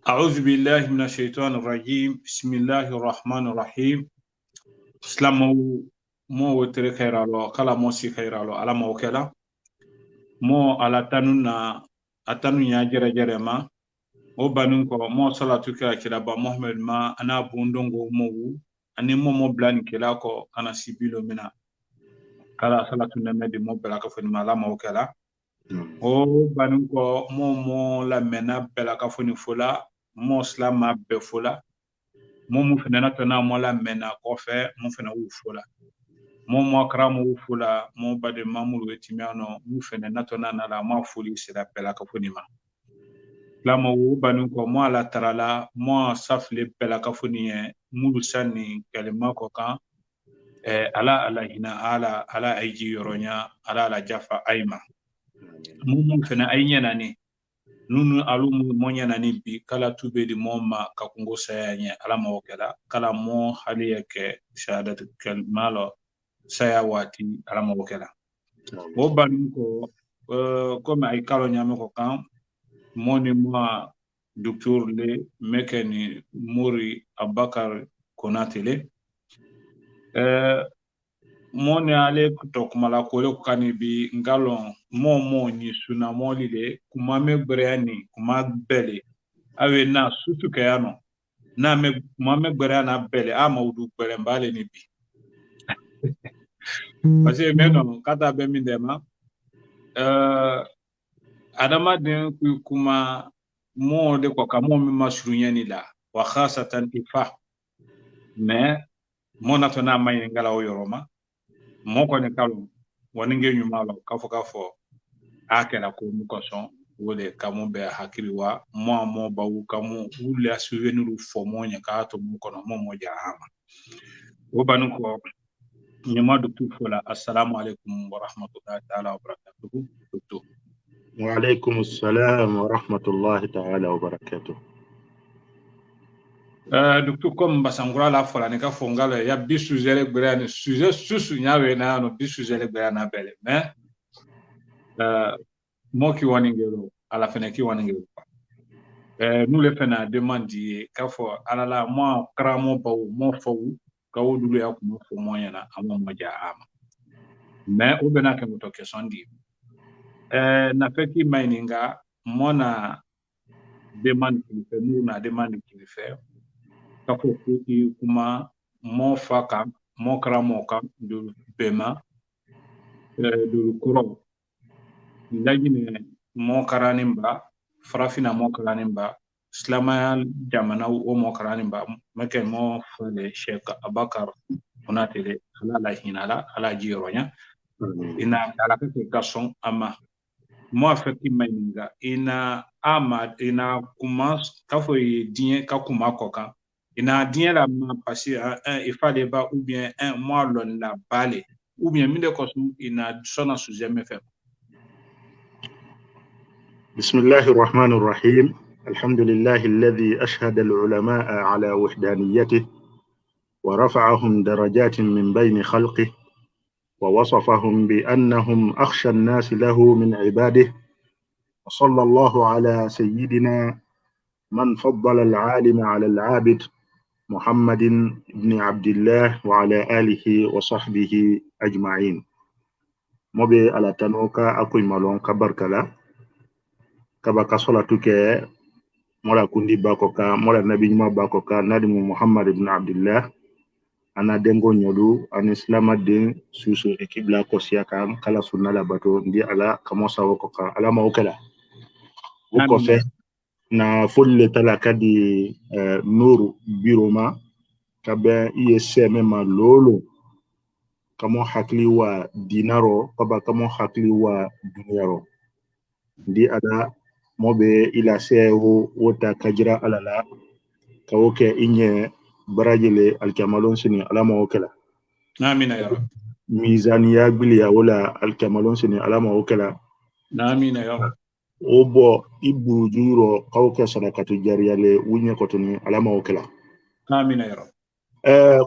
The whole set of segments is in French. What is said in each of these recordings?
أعوذ بالله من الشيطان الرجيم بسم الله الرحمن الرحيم إسلام مو وتر خير الله كلا مو سي خير الله على مو كلا مو على تنونا أتنو يا جرى جرى ما o banun ko mo salatu kira kila ba Muhammad ma ana bundongo mo ani mo blani kila ko ana sibilo mina kala salatu namedi mo bela ka foni mala mo kala o banun ko mo la mena bela ka foni fola mo slama be fola mo fenana tona mo la mena ko fe mo fena wu fola mo akramu wu fola mo bade mamulu etimiano mo fenana tona na la ma foli sira bela ka foni ma lama wo banu ko mo ala tarala mo safle bela kafuni mulu sanni kalima ko kan ala hina ala aiji yoronya ala jafa aima mumu fena ainya nani nunu alumu monya nani bi kala tube di moma ka kungo sayanya ala mo kala kala mo haliya ke shahadat kalmalo saya wati ala mo kala wo banu ko comme ay kalo nyame ko kan moni mo Docteur le mekeni Mori Abakar Konatele moni ale kutokumala kole kukani bi ngalon mo ni suna moli le kuma me breani kuma bele awe na sutu kayano na me kuma me breana bele ama udu bele mbale ni bi parce meno kata be mindema adama den kuma mo de ko kamo mi masurunyani la wa khasatan ifa mais mo natona may ngala o yoroma mo ko ne kalo woni ngeñu malo kafo akela ko mu ko son wole kamo be hakiriwa mo bawu kamo wule asuveniru fo mo nya ka to mu ko no mo jaama o banu ko nyama docteur fola assalamu alaikum wa rahmatullahi ta'ala wa barakatuh docteur وعليكم السلام ورحمة الله تعالى وبركاته. Docteur comme basangura la fola ne ka fongala ya bisu zele gbere ne sujet susu nyawe na no bisu zele gbere na bele mais mo ki woni ngelo ala fene ki woni ngelo nous le fena demande ka fo ala la mo kramo baw mo fawu ka wodulu ya ko fo mo yana amo mo jaama mais o bena ke mo to question di na feki mininga mona demande qui fait nous na demande qui fait ka fo ki kuma mo faka mo kramo ka du bema du kuro lagine mo karanimba farafina mo karanimba islamaya jamana o mo karanimba make mo fele Sheikh Abakar Konatele ala hinala ala jironya ina ala ke garçon ama mo afeki mainga ina ama ina kuma kafo dien ka kuma koka ina dien la ma passer il fallait pas ou bien un mois lon la balé ou bien minde ko ina sona sujet me fait. بسم الله الرحمن الرحيم. الحمد لله الذي أشهد العلماء على وحدانيته ورفعهم درجات من بين خلقه ووصفهم بأنهم أخشى الناس له من عباده وصلى الله على سيدنا من فضل العالم على العابد محمد بن عبد الله وعلى آله وصحبه أجمعين. مبي على تنوكا أكوي مالون كبركلا kaba kasola tuke mola kundi bakoka mola nabi nyuma bakoka nadimu Muhammad ibn Abdullah ana dengo nyodu an islama din susu ekibla ko siaka kala sunna la bato ndi ala kamosa wokoka ala mawkala woko fe na fulle tala kadi nuru biroma kabe ISM ma lolo kamo hakli wa dinaro kaba kamo hakli wa duniyaro ndi ada mobe ila sewo wota kajira alala kawoke inye barajile alkamalon sini alama wokela amina ya rab mizani ya gbili ya wala alkamalon sini alama wokela amina ya rab obo ibu juro kawoke sadakatu jariyale wunye kotuni alama wokela amina ya rab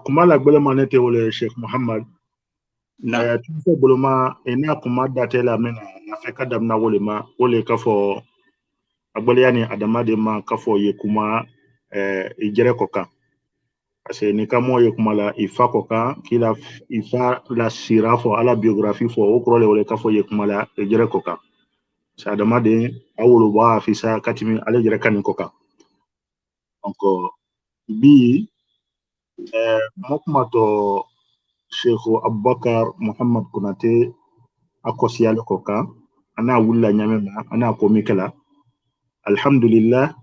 kumala gbele manete wole Sheikh Muhammad na tufe boloma ena kuma datela mena na feka damna wole ma wole kafo agbaliani adamade ma kafo ye kuma ijere koka parce ni kamo ye kuma la ifa koka kila ifa la sirafo ala biographie fo o krole wole kafo ye kuma la ijere koka sa adamade awolo ba afisa katimi ale jere kanin koka donc bi mokuma to Sheikh Abubakar Muhammad Konate akosiyale koka ana wulla nyamema ana komikala alhamdulillah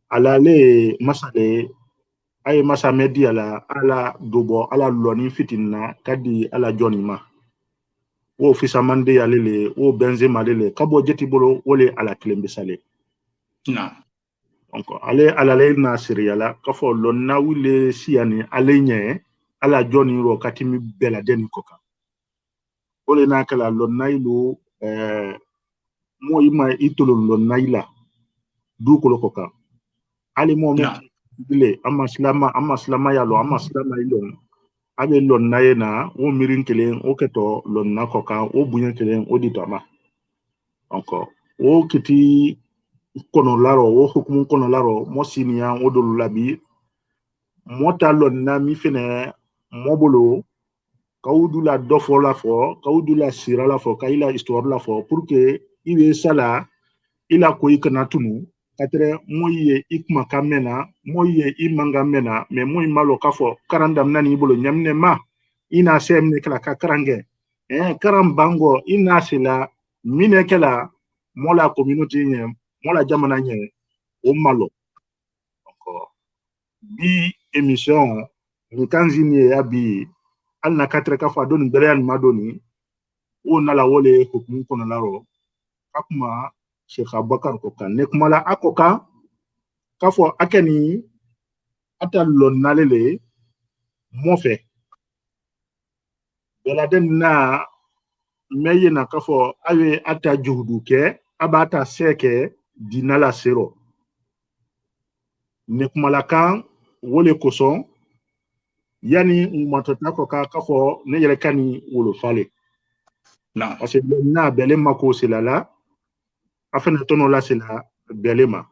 alale masale ay masa media la ala dubo ala loni fitinna kadi ala jonima wo fisa mande yalele wo benzema lele kabo jeti bolo wole ala kilembe sale na donc ale alale na seriala kafo lonna wule siani ale nye ala joni ro katimi bela deni koka wole na kala lonna ilu mo ima itolo lonna ila du kolo koka ali mo me bile amma slama yalo amma slama ilo abe lonna yena wo mirin kelen o keto lonna koka o bunyen kelen o ditama encore o kiti kono laro wo hukumu kono laro mo siniya o dolu labi mota lonna mi fene mobolo kawudu la dofo la fo kawudu la sira la fo kayila histoire la fo pour que ibe sala ila ko ikana tunu katre moye ikma kamena moye imanga mena me moy malo kafo karandam nani bolo nyamne ma ina semne kala ka karange karam bango ina sila mine kala mola community nye mola jamana nye o malo donc bi émission ni kanzini ya bi alna katre kafa doni belean madoni o nala wole hukumu kono laro akuma Sheikh Abubakar koka nekumala akoka kafo akeni ata lonnalele mofe beladen na meye na kafo awe ata juhudu ke abata seke dinala sero nekumala kan wole koson yani umatota koka kafo ne yele kani wolo fale na parce que na bele mako silala afena tono la sila belema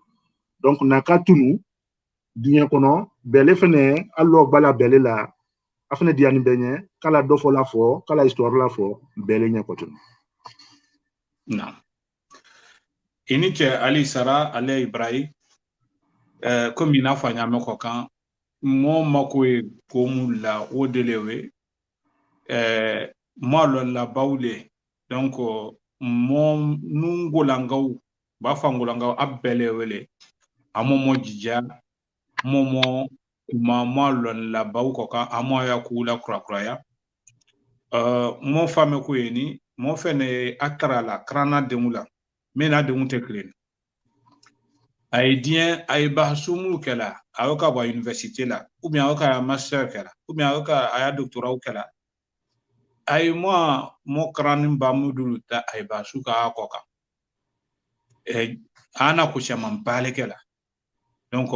donc nakatunu diɲɛ kono bele fene allo bala bele la afene diani benye kala dofo la fo kala histoire la fo bele nya kotunu na ini che ali sara ale ibrahim comme ina fanya meko kan mo makwe komu la odelewe mo lon la bawle donc mo nungolangaw ba fangolangaw abele wele amomo jija momo kuma mo lon la baw ko ka amo ya kula kurakuraya mo fame ko yeni mo fene akara la krana demula mena demunte klen ay dien ay bahsumu kala awoka ba université la ou bien awoka master kala ou bien awoka aya doctorat kala ay mo kranim ba mudulu ta ay basuka akoka ana ko chaman bale kala donc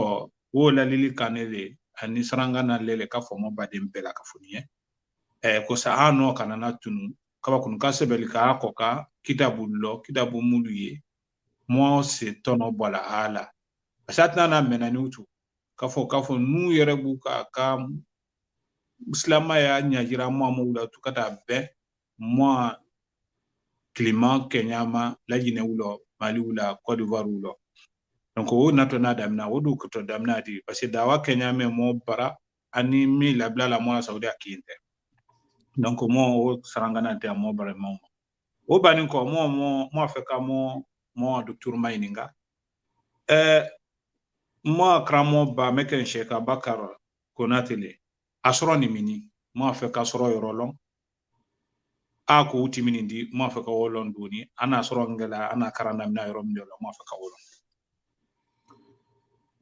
wo la lili kanele ani saranga na lele ka fomo badem bela ka funiye ko sa ano kana na tunu kaba kun ka sebeli ka akoka kitabu muluye mo se tono bola hala asatna na menani utu kafo nu yere bu ka islama ya nyajira mo wula tukata be mo climat kenyama la Guinée wulo Mali wula Côte d'Ivoire wulo donc o nato na damna wodu ko to damna di parce que dawa kenyame mo bara ani mi la bla la mo saudi akinte donc mo o sarangana te mo bara mo o bani ko mo afeka mo docteur Maininga mo kramo ba meken Sheikh Abubakar Konatele asroni mini mo afeka soro yorolon ako utimini ndi mo afeka wolon doni ana soro ngala ana karanda mina yorom ndolo mo afeka wolon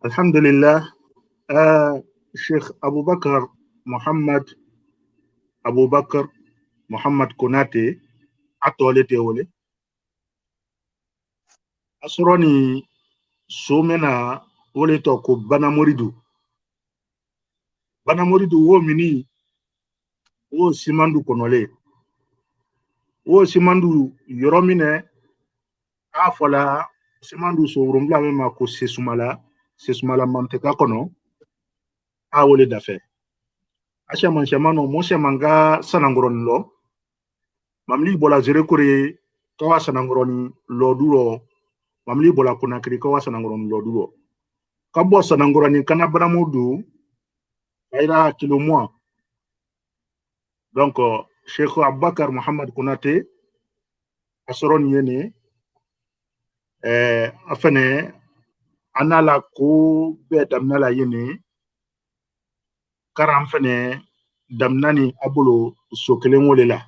alhamdulillah Sheikh Abubakar Muhammad Konate atole te wole asroni somena wole to ko banamoridu wo mini wo simandu konole wo simandu yoromine afola simandu so urumla mema ko sesumala manteka kono a wole dafe asha man shamano mo shamanga sanangoron lo mamli bola zere kore kawa sanangoron lo duro mamli bola kunakri kawa sanangoron lo duro kabo sanangoron kana bramudu aira kilo mois donc Cheikh Abubakar Muhammad Konate asoron yene afane anala ko be damnala yene karam fane damnani abulo sokelen wole la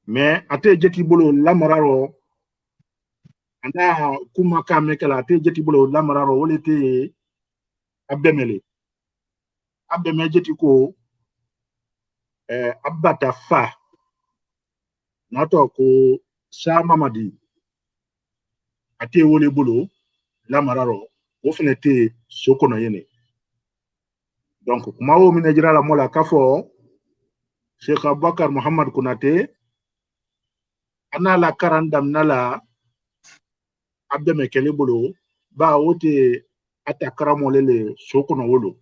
mais ate jeti bolo lamararo anda kuma ka mekala ate jeti bolo lamararo wole te abemele abeme jeti ko abata fa nato ko sa mamadi ate wole bolo lamararo wo fene te sokono yene donc kuma wo mine jira la mola kafo Cheikh Abubakar Muhammad Konate anala karandam nala abdeme kele bolo ba wote atakara molele sokono wolo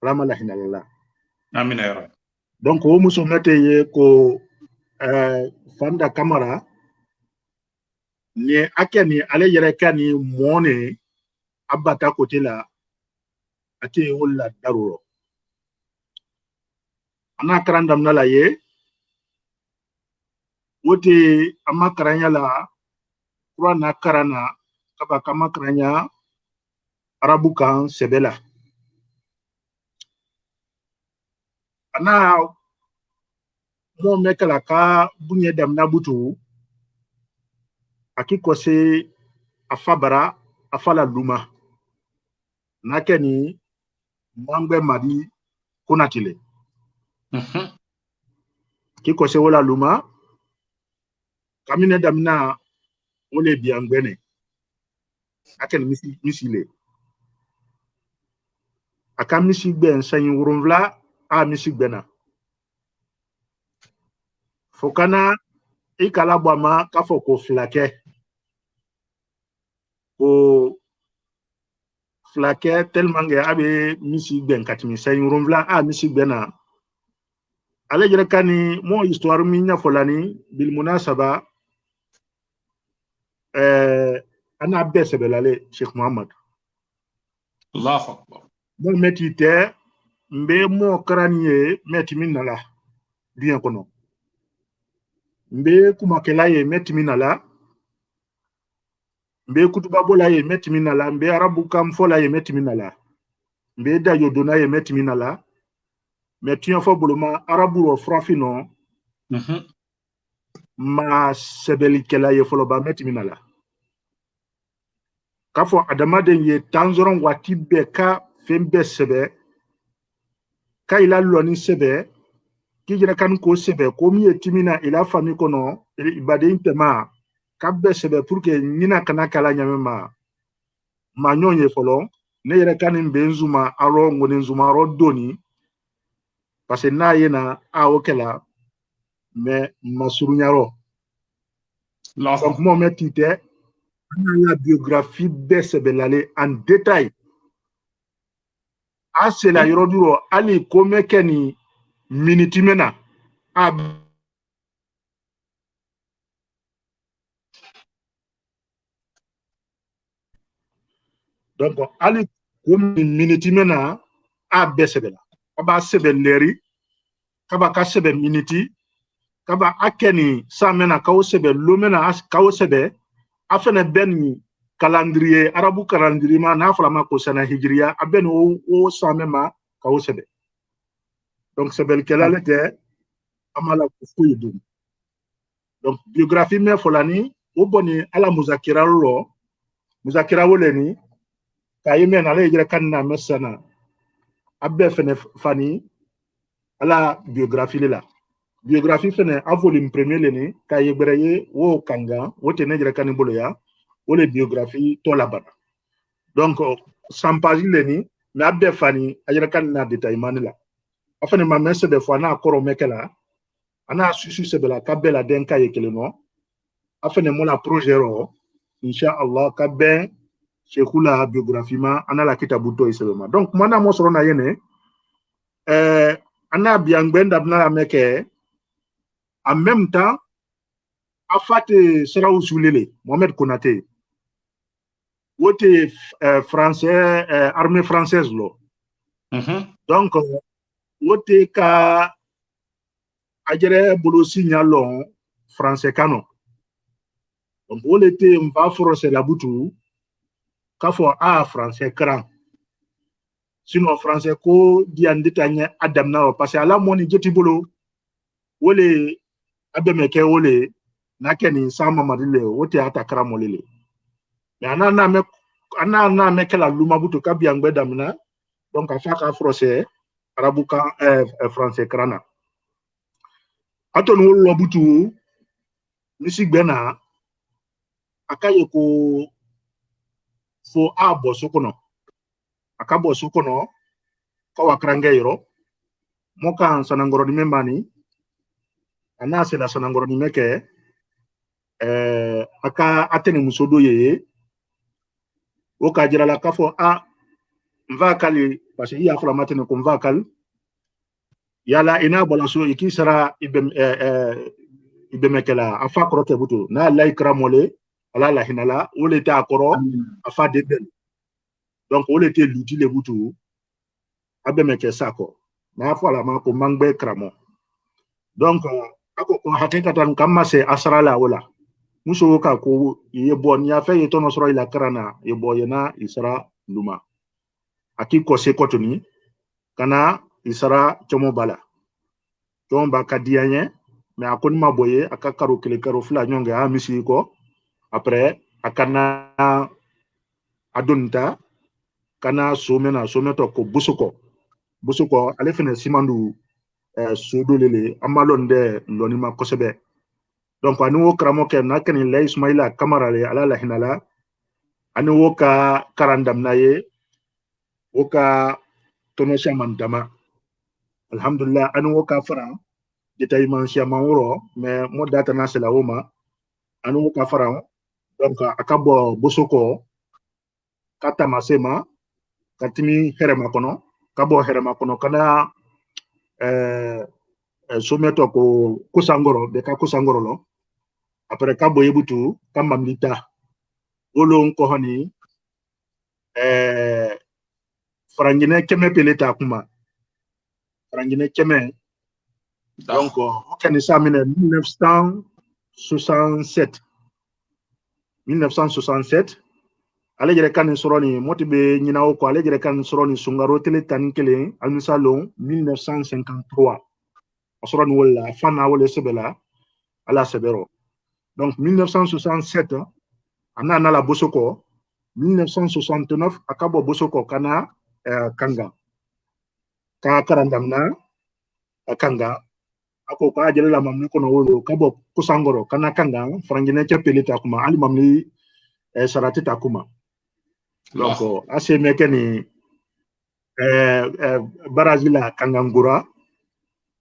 ramala hinalala amina ya rabbi donc wo muso mete ye ko fanda kamara ni akeni ale yere kani mone abata kote la ate wolla daruro ana karandam nala ye wote amakaranya la kurana karana kaba kama karanya arabu kan sebela ana mo mekala ka bunye damna butu akikose afabara afala luma nakeni mangbe madi kunatile kikose wala luma kamine damna wole biangbene akeni misile aka misigbe nsanyi wurumvla a misigbena fokana ikala bwama kafo ko flake tellement que abe misigben katimi nsanyi wurumvla a misigbena ale jere kani mo histoire minya folani bil munasaba ana besebelale Sheikh Muhammad Allahu akbar mo metite mbe mo karaniye metiminala bien kono mbe kumakela ye metiminala mbe kutuba bola ye metiminala mbe arabu kam fola ye metiminala mbe da yodona ye metiminala metiyan fo boloma arabu ro frafino ma sebelikela ye folo ba metiminala kafo adamaden ye tanzoron wati be ka fembe sebe ka ila loni sebe ki jira kan ko sebe ko mi etimina ila fami kono ibade intema ka be sebe pour que nyina kana kala nyamema ma nyonye folo ne yere kan mbenzuma aro ngone nzuma ro doni parce que na yena a okela mais masurunyaro donc mo metite la biographie be sebe lale en détail a sela yoro duro ali ko mekeni minitimena a donc ali ko minitimena a be sebe la aba sebe leri kaba ka sebe miniti kaba akeni samena kawo sebe lumena kawo sebe afene beni calendrier arabu calendrier ma na fala ko sana hijriya aben o samema kawo sebe donc sebe kelale te amala ko fuyi dum donc biographie me folani o boni ala muzakira lo muzakira woleni kayime na le jere kanna mesana abbe fene fani ala biographie la biographie fene a volume premier leni kaye bereye wo kanga wote ne jere kanibolo ya wole biographie to la bana donc 100 pages leni mais abbe fani a jere kanna détail manila afane ma messe de fois na koro mekela ana susu sebela kabela den kaye keleno afane mo la projet ro Inch'Allah, ka ben Cheikhou la biographie ma ana la kitabuto iselema. Donc mana mo soro na yene ana biangben dabna la meke en même temps afate Seraou Soulele Mohamed Konaté wote français armée française lo. Donc wote ka ajere bolo signalon français kano. Donc wole te mba forcer la butu ka fo a français cran. Sinon français ko diande tanya adam na parce que ala moni jeti bolo wole abemeke wole nakeni sama madile wote ata cran molele. Mais ana na me kala luma butu ka biangbe damna donc afa ka français arabuka français crana. Aton wolo butu misi gbena akaye ko fo a bosokono akabo sokono ko wakrangeiro moka sanangoro ni membani anase la sanangoro ni meke aka atene musodo yeye woka jira la kafo a mva kali parce que ya fula matene ko mva kal yala ina bola so iki sara ibemekela afa krote butu na laikra mole ala la hinala wole ta akoro afa debel. Donc wole te luti le butu abemeke sako na fo la ma ko mangbe kramo. Donc ako ko hakikatan kama se asrala wala muso ka ko yebo ni afa yeto no soro ila krana yebo yena isra luma akiko se kotuni kana isra chomo bala tomba kadianye mais akoni maboye akakaru kile karo fula nyonge a misi ko après akana adonta kana someto ko busuko ale fene simandu sodo lele amalonde lonima kosebe. Donc anu wo kramo ke nakeni lay Ismaila Kamara le ala la hinala anu wo ka karandam naye wo ka tono chamandama alhamdulillah anu wo ka fara detay man chama woro mais mo data na sela woma anu wo ka fara. Donc akabo busuko kata masema katimi herema kono kabo herema kono kana someto ko kusangoro de ka kusangoro lo après kabo yebutu kamamlita wolo ko hani frangine keme peleta kuma frangine keme. Donc okani samine 1967 ale jere kan soroni motibe nyinawo ko ale jere kan soroni sungaro tele tankele almisalon 1953 soroni wala fana wala sebela ala sebero. Donc 1967 ana na la bosoko 1969 akabo bosoko kana kanga ka karandamna kanga ako ka jere la mamni kono wolo kabo kusangoro kana kanga frangine chepelita kuma ali mamni sarati takuma. Donc assez mekeni barazila kangangura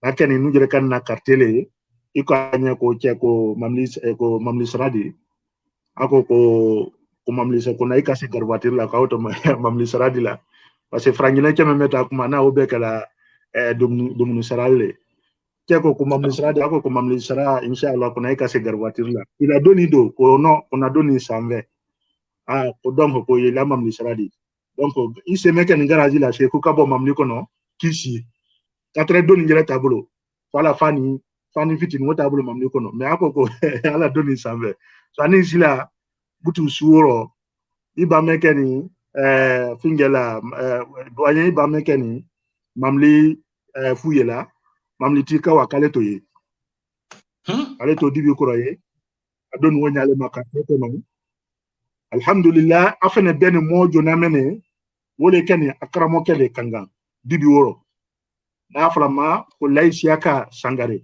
nakeni nujere kan na kartele iko anya ko cheko mamli saradi ako ko mamli se ko na ikase garwatir la ka auto mamli saradi la parce que frangine cheme meta kuma na obekala dumnu sarale cheko ko mamli saradi ako ko mamli sara inshallah ko na ikase garwatir la ila doni do ko no on a doni samve donc ko yela mamli saradi. Donc il se met en garage la chez Kukabo mamli kono kishi 4 doni jere tableau wala fani fiti no tableau mamli kono mais akoko ala doni sambe so ani sila butu suoro iba mekeni fingela doyen iba mekeni mamli fuyela mamli tika wakale toye ale to dibi koroye adon wonyale makate kono. Alhamdulillah afene ben mojo na mene wole kene akramo kele kanga dibi woro na aframa ko laisiaka sangare.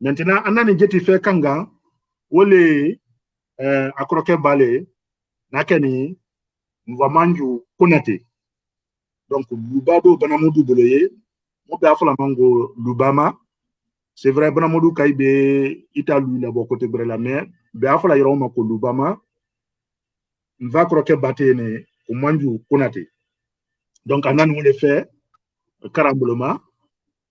Maintenant anani jeti fe kanga wole akroke bale na keni mvamanju Konaté. Donc lubado banamudu boloye mo be aframa ngo lubama c'est vrai banamudu kaybe italu la bo côté bre la mer be afla yoro mako lubama va croquer batene ko manju kunati donc anan wole fe karamboloma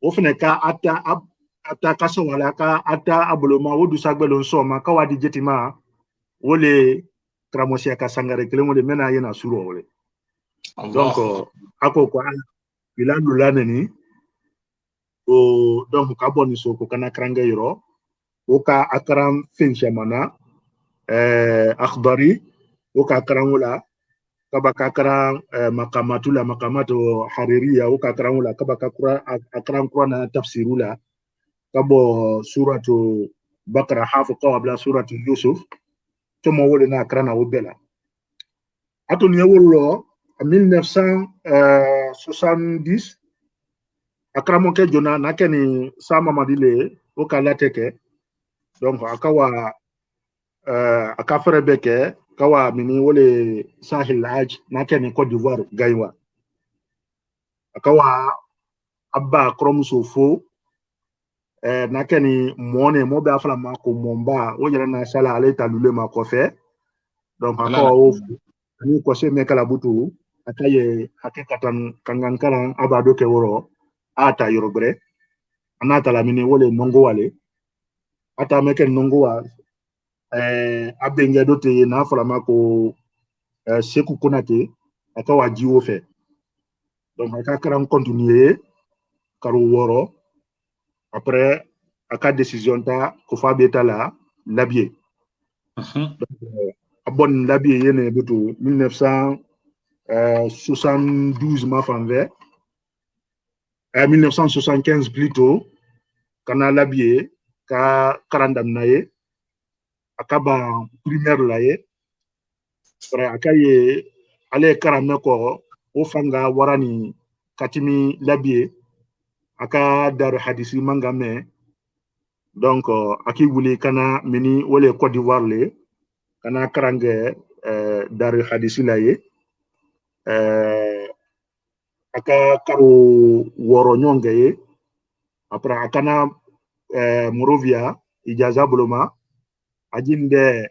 o fene ka ata kaso wala ka ata aboloma wo du sagbelo soma ka wadi jetima wole kramosia ka sangare kelen wole mena yena suro wole donc ako ko bilanu laneni o donc ka boni so ko kana kranga yoro o ka akram finchamana akhbari o ka karangula kabaka karan makamatula makamato haririya o ka karangula kabaka akram qur'ana tafsirula kabo suratu bakara hafu qabla suratu yusuf tomo wole na krana wobela atun yewolo 1970 akramo ke jona nakeni sama madile o kala teke donc akawa akafere beke kawa mini wole sahil haj nakeni Côte d'Ivoire gaywa akawa abba kromso fo nakeni mone mo be afala ma ko momba o yere na sala ale talule ma ko fe donc akawa o ni ko se me kala butu akaye hakikatan kangankaran abado ke woro ata yorobre anata la mini wole nongo wale ata meke nongo wa abenge dote na fala ma ko Sekou Konate akawa jiwo fe donc akakaran continuer karu woro après aka décision ta ko fa beta la labie abon labie yene butu 1972 ma fanve 1975 plutôt kana labie ka karandam naye akaba primaire laye après akaye ale karame ko o fanga warani katimi labie aka dar hadisi mangame donc aki wuli kana mini wole Côte d'Ivoire le kana karange dar hadisi laye aka karu woro nyonge après akana Morovia ijaza boloma ajinde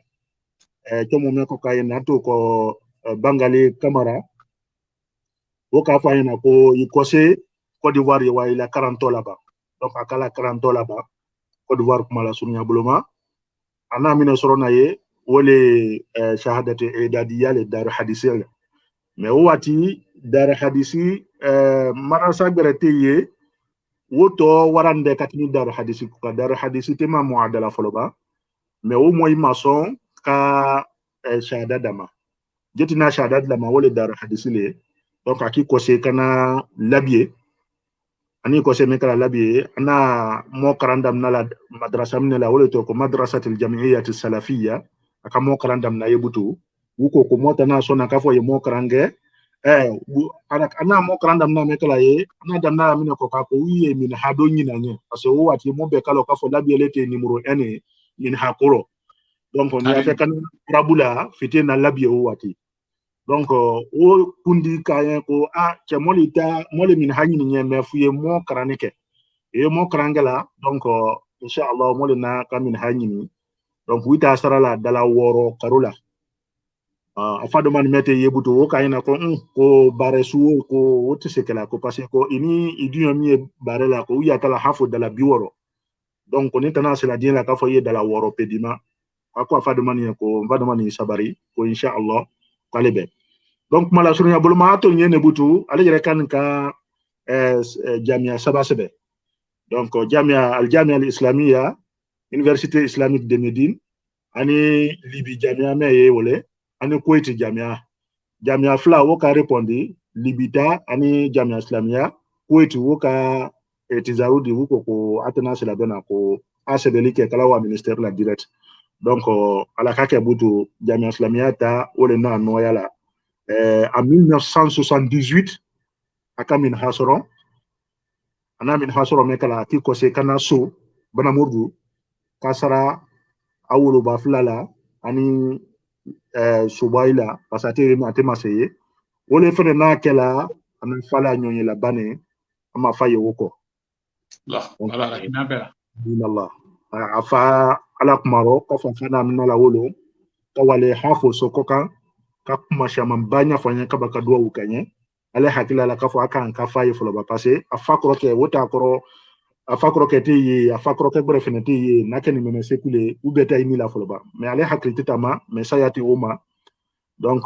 tomo meko kayena to ko Bangali Camara woka fayena ko ikose Côte d'Ivoire wa ila 40 là-bas donc akala 40 là-bas Côte d'Ivoire kuma la sunya boloma ana mine sorona ye wole shahadati idadiya le dar hadisi mais wati dar hadisi marasa berete ye woto warande katini dar hadisi ko dar hadisi tema muadala foloba mais au moins maçon ka shahada dama jetina shahada dama wole dar hadisi le donc aki kose kana labie ani kose mekala labie ana mo karandam na la madrasa min la wole to ko madrasatul jamiyyah salafiyya aka mo karandam na yebutu wuko ko mota na sona ka fo ye mo karange ana mo karandam na mekala ye ana damna min ko ka ko wiye min hado nyina nye parce que wati mo be kala ka fo labie lete numéro 1 min hakoro donc on y a fait kan rabula fité na labie wati donc o kundi kayen ko ke molita mole min hanyini nyeme fuye mo karanike e mo karangala donc inshallah mole na kamin hanyini donc wita sarala dala woro karula afado man mete yebuto o kayina ko baresu ko wote sekela ko parce ko ini idiyo mi barela ko wiya kala hafo dala biworo donc on est c'est la dien la ka foye dala woro pedima ako afado man ko vado man sabari ko inshallah kalebe donc mala surunya bolma to nyene butu ale jere kan ka jamia sabasebe donc jamia al islamia université islamique de Médine ani libi jamia me yewole ani Kuwait jamia fla wo ka répondi libita ani jamia islamia Kuwait wo ka tizarudi wo ko atena sela bena ko asebeli ke kala wa ministère la direct donc ala ka ke butu jamia islamia ta wole na noyala en 1978 aka min hasoro mekala ki kose kana so bana murdu kasara awolo ba flala ani subaila pasate atema seye wole fene na kela ana fala nyonye la bane ama faye woko Allah inabela Allah afa ala kumaro ka fa fana min la wolo ka wale hafo sokoka ka kuma shaman banya fanya ka baka duwa ukanye ale hakila la ka fo aka an ka faye folo ba passé afakro ke wota koro afakro ke ti yi afakro ke bref ne ti yi nakeni meme sekule ou beta imi la folo ba mais ale hakilti tama mais ça yati oma donc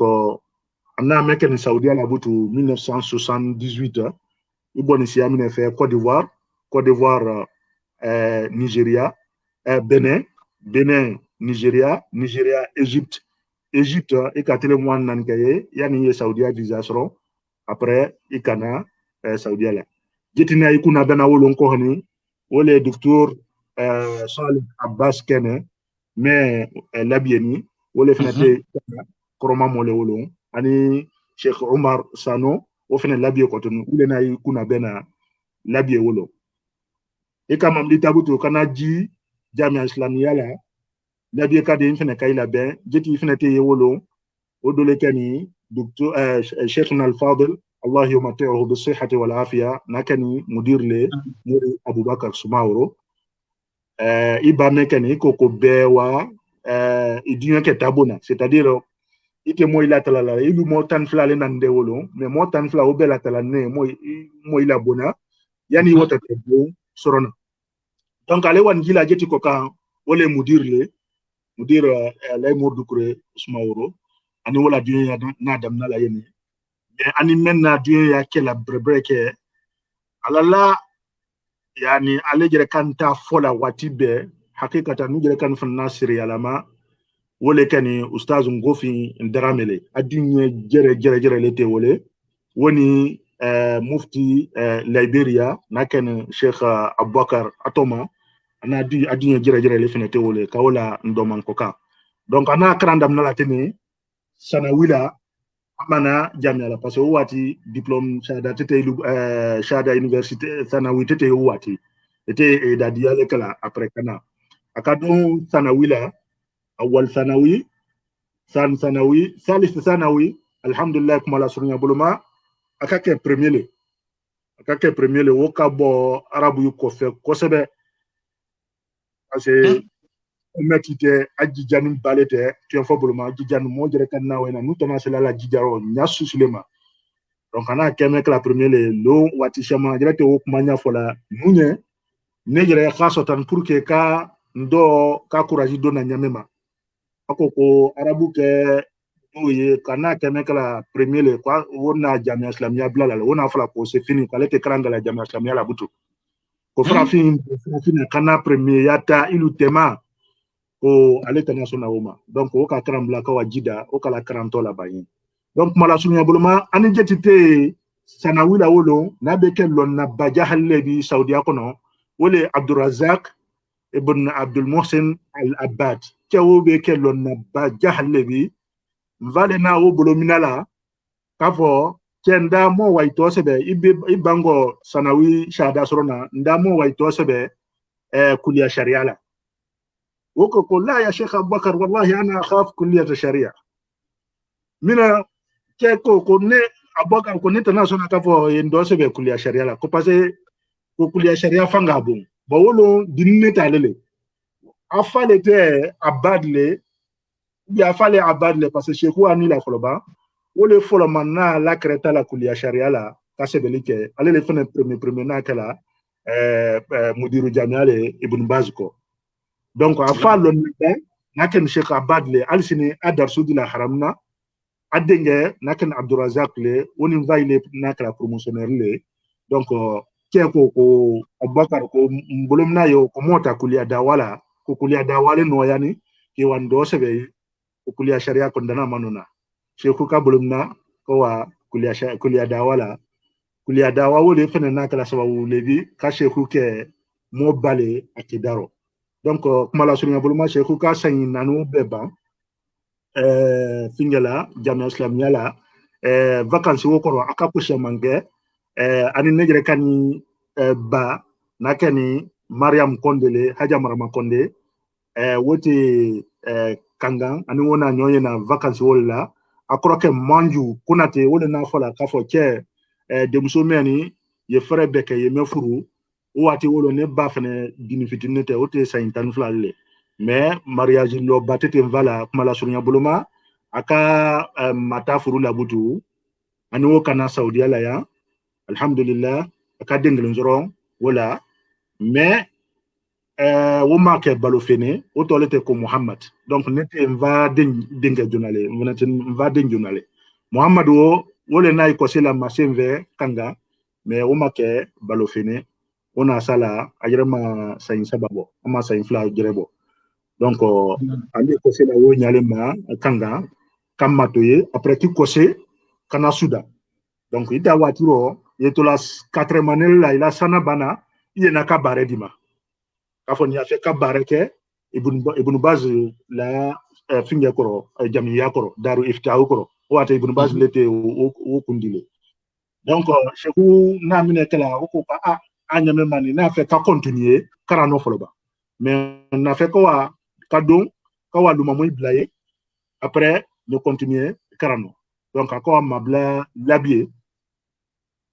amna meken Saudi la butu 1978 iboni si amine fait Côte d'Ivoire Nigeria Benin Nigeria Égypte et katele mo nan kaye yani ye Saudi visa soro après ikana Saudi la jetina ikuna bena wolon ko hani wole docteur Salih Abbas Kene mais labieni wole fenate koroma mole wolon ani Cheikh Omar Sano o fene labie ko tonu ule na ikuna bena labie wolo e kama mlita butu kana ji jamia islamia la labie kade fene kayla ben jeti fene te wolo o dole kani docteur Cheikh Al-Fadil Allah yumati'uhu bis-sihhati wal afiya nakani mudir le muri Abubakar Sumaoro iba mekani koko bewa idinya ke tabona c'est-à-dire ite mo ila talala ilu mo tan flale nan de wolo mais mo tan fla o bela talane mo ila bona yani wota te bo sorona donc ale wan gila jeti ko kan wole mudir lay mordu kure Sumaoro ani wala dunya na dam na la yene mais ani menna dunya ke la brebreke alala yani ale jere kanta fola watibe hakikatan nu jere kan fan nasiri alama wole kani ustaz ngofi ndaramele adinye jere lete wole woni mufti Liberia naken Sheikh Abubakar Atoma ana adinye jere le fenete wole kawla ndoman koka donc ana krandam na latene sanawila amana jamia la parce que wati diplôme shahada tete shahada université sanawi tete wati était dadiale kala après kana akadon sanawila awal sanawi sanawi salis sanawi alhamdulillah kuma la sunya buluma akake premier le wokabo arabu yu ko fe ko sebe parce que metite aji janum balete tu fo buluma aji janum mo jere kan nawena nu tona sela la jijaro nyasu sulema donc ana keme la premier le lo wati chama jere te wokumanya fola munye ne jere khasotan pour que ka ndo ka courage do na nyamema akoko arabu ke oye kana keme la premier le quoi wona jamia islamia blala wona fala ko c'est fini kala te kranga la jamia islamia la butu ko fra fini kana premier yata ilu tema o aleta national woma donc o ka krambla ka wajida o kala kranto la bayin donc mala sunya buluma ani jetite sanawila wolo na beke lon na bajahalle bi saudi akono wole Abdurrazzaq ibn Abdul Muhsin Al-Abbad kewo beke lon na bajahalle bi vale na wo bolominala kafo kenda mo waito sebe ibango sanawi shahada sorona ndamo waito sebe kuliya sharia la woko la ya Sheikh Abubakar wallahi ana akhaf kulliyat sharia mina keko ko ne Abubakar ko ne tana sona kafo endo sebe kuliya sharia la ko parce ko kuliya sharia fanga bon bawolo dinne talele afale te abadle ya fale abadle parce que Sheikh ani la foloba wole folo manna la kreta la kuliya sharia la kasebelike ale le fene premier na kala mudiru jamiale Ibn Bazko donc afalo nda naken Sheikh Abadle alsini adar sudila haramna adenge naken Abdurrazzaq le woni vaile nakala promotionnaire le donc keko ko Abubakar ko mbolomna yo ko mota kuliya dawala ko kuliya dawale no yani ki wando sebe ko kuliya sharia ko ndana manuna Sheikh ka bolomna ko wa kuliya dawala kuliya dawa wole fene nakala sababu lebi ka Sheikh ke mo bale akidaro donc kuma la sunya buluma Sheikh ka sanyi nanu beba fingela jamia islamia la vacances wo koro akakusha mange ani negre kani ba nakani Mariam Kondele Haja Marama Konde wote kangan ani wona nyoye na vacances wolla akroke manju kunate wona na fola kafo ke de musomeni ye frère beke ye mefuru wati wolo ne bafene dini fitinete wote saintan flalle mais mariage lo batete vala kuma la sunya buluma aka mata furu labutu ani wo kana Saudi la ya alhamdulillah aka denglen zoron wala mais wo ma ke balo fene wo tolete ko Muhammad donc nete va denga jonale nete va den jonale Muhammad wo le nay ko sela masenve kanga mais wo ma ke balo fene ona sala ajrama sayin sababo ama sayin fla jerebo donc andi ko sela wo nyale ma kanga kamma toye après ki kose kana suda donc ita waturo yetola 4 manel la ila sana bana yena ka bare dima kafo ni afe ka bare ke ibn baz la finge koro jamiya koro daru iftahu koro wata ibn baz lete o kundile donc sheku na mine kala ko ka anyame mani na fe ka continuer karano foloba mais na fe ko wa kadon ka wa luma moy blaye après de continuer karano donc ako mabla labie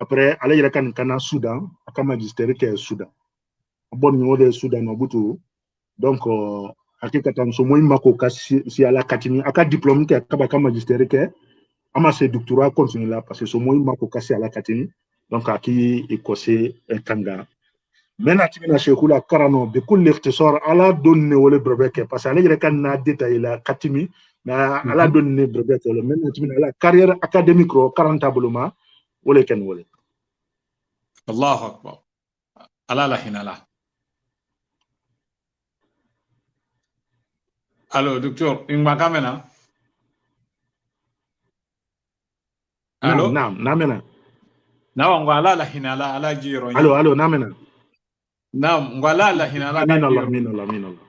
après ala yira kan kana Soudan aka magistère ke Soudan bon ni wode Soudan no butu donc hakikatan so moy mako ka si ala katini aka diplôme ke aka magistère ke ama se doctorat continue là parce que so moy mako ka si ala katini donc aki écossais kanga mena timina shekula karano be kulli ikhtisar ala donne wala brevet parce que ala yira kan na détail la katimi na ala donne brevet wala mena timina la carrière académique ro 40 tablement wala ken wala Allahu akbar ala la hinala. Allô docteur ingma kamena allô namena nawa ngwala la hinala ala jiro allô namena ngwala la hinala amin Allah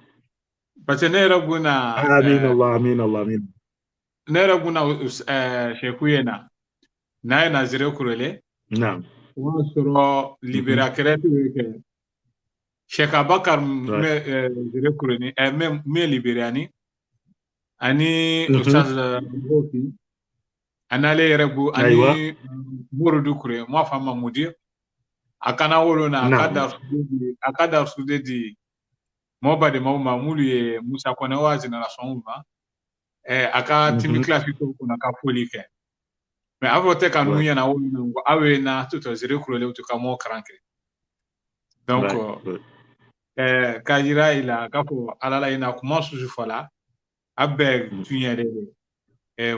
parce que ne raguna amin Allah ne raguna shekuyena na zire kurele naam wa soro libéra créatif ke Sheikh Abakar me zire kureni me libérani ani ustaz Ngofi anale rebu ani murudu kure mo fama mudir akana wolo na akada sudedi mo bade mo mamulu ye Musa Kone wa génération ma aka timi classique ko na ka polike mais avote kanu yana wolo ngo awe na tuto zire kurele to ka mo kranke donc kajira ila kapo alala ina kuma susu fala abeg tunyere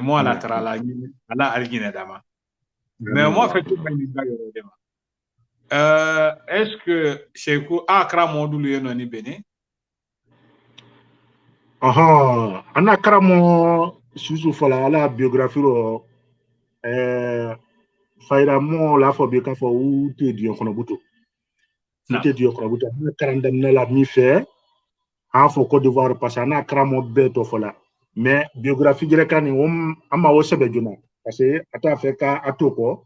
mo ala trala ni ala algina dama mais moi fait tout bani bayoro dema est-ce que Cheikhou akra modulu yeno ni bene ana karamo susu fala ala biographie ro fayra mo la fo be ka fo u te dio kono buto te dio kono buto na karandam na la mi fait en fo Côte d'Ivoire parce ana karamo be to fala mais biographie jere kan ama wo sebe jona parce que ata fe ka atoko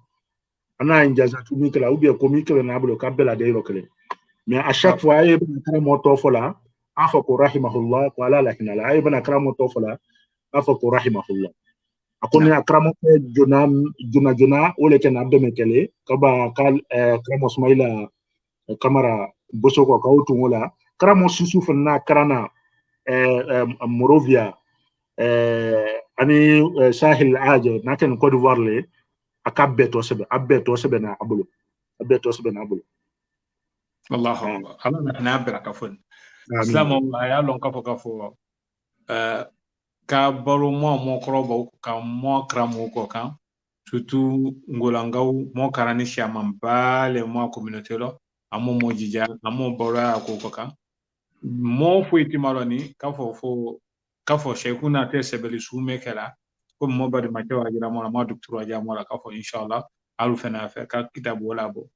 ana injaza tu mi kala ou bien comique na bolo ka bela de rokele mais à chaque fois ay karamo to fala en ko rahimahullah wa la hinala ay bana karamo to fala en ko rahimahullah akoni akramo jona wole ken abdome kele kaba kal kramo Smaila Kamara bosoko ka utungola kramo susu fanna karana Morovia ani Sahel aje naken Côte d'Ivoire le akabeto sebe na abulo Allahu akbar ala na baraka fun islam Allah ya lon kafo ka baro mo krobo ka mo kramo ko kan surtout ngolangaw mo karani shaman bale mo communauté lo amo mo jija amo bora ko kan mo fo itimaloni kafo Sheikhuna te sebeli sume kala ko mo bari ma tawa jira mo ma docteur aja mo la kafo inshallah alu fena fe ka kitabu wala bo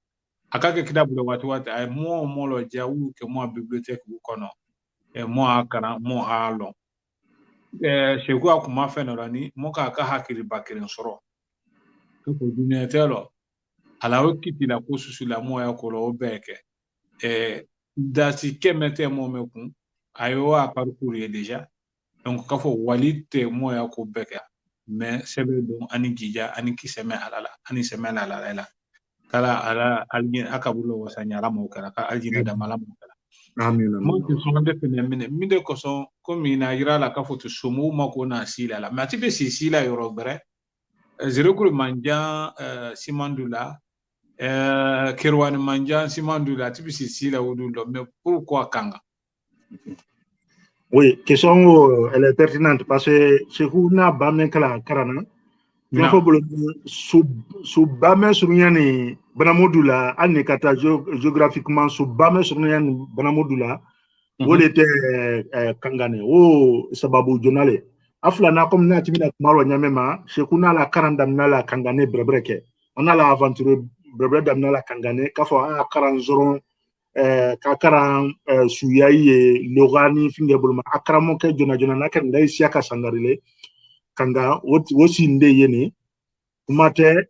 akake kitabu lo watu ay mo lo jawu ke mo bibliothèque bu kono e mo akara mo alo Cheikhou akuma fenolani mo ka hakili bakirin soro ko dunia telo ala okiti la ko susu la mo ya ko lo beke dati kemete mo mekun ayo a parcourir déjà donc kafo walite mo ya ko beke mais sebe don ani gija ani kiseme alala ani semena alala kala ala algin akabulo wasanya la mo kala ka aljina da mala mo kala amin Mo amin ti so de fene mine ko so ko mi na yira la ka foto sumu ma ko na sila la ma ti be si sila yoro gbere zero kuru manja simandula kerwani manja simandula ti be si sila wudulo mais pourquoi kanga? Oui, question elle est pertinente parce que chez vous n'a pas même kala karana tiens faut bolo sous bas mais sur yani banamodula anne kata géographiquement sous bas mais sur yani banamodula wole était kangane o sababu jonale afla na comme na timina maro nyamema chez kuna la karanda na la kangane brebreke on a la aventure brebre damna la kangane kafo a karanzoron ka karan suyayi ye logani finge bulma akramo ke jona jona na kan dai siaka sangarile kanga wosi nde yene kumate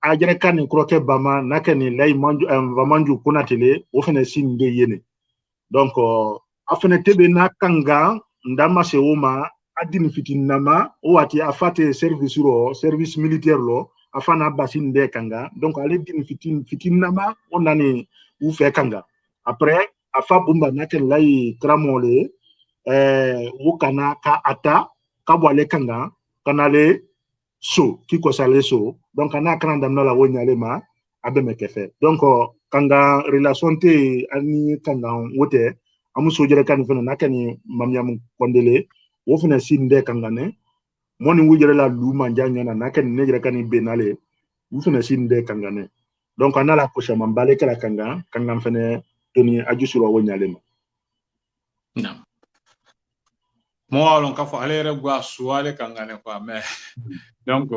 ajere kan kroke bama na kan lay manju vamanju kuna tele wo fene sin nde yene donc afene tebe na kanga ndama se woma adini fitinama o wati afate service militaire lo afana basin de kanga donc ale dini fitinama onani ou fait kanga après afa bumba nakel lay kramole wukana ka ata kabwale kanga kanale so kiko sale so donc ana kranda na la wonyale ma abeme kefe donc kanga relation te ani kanga wote amu sojere kan fena nakani mamyam kondele wo fena sinde kanga ne moni wujere la luma njanya na nakani nejere kan benale wo fena sinde kanga ne donc ana la kosha mambale kala kanga fena toni ajusuro wonyale ma non mo alon ka fo ale regwa suale kanga ne kwa mais donc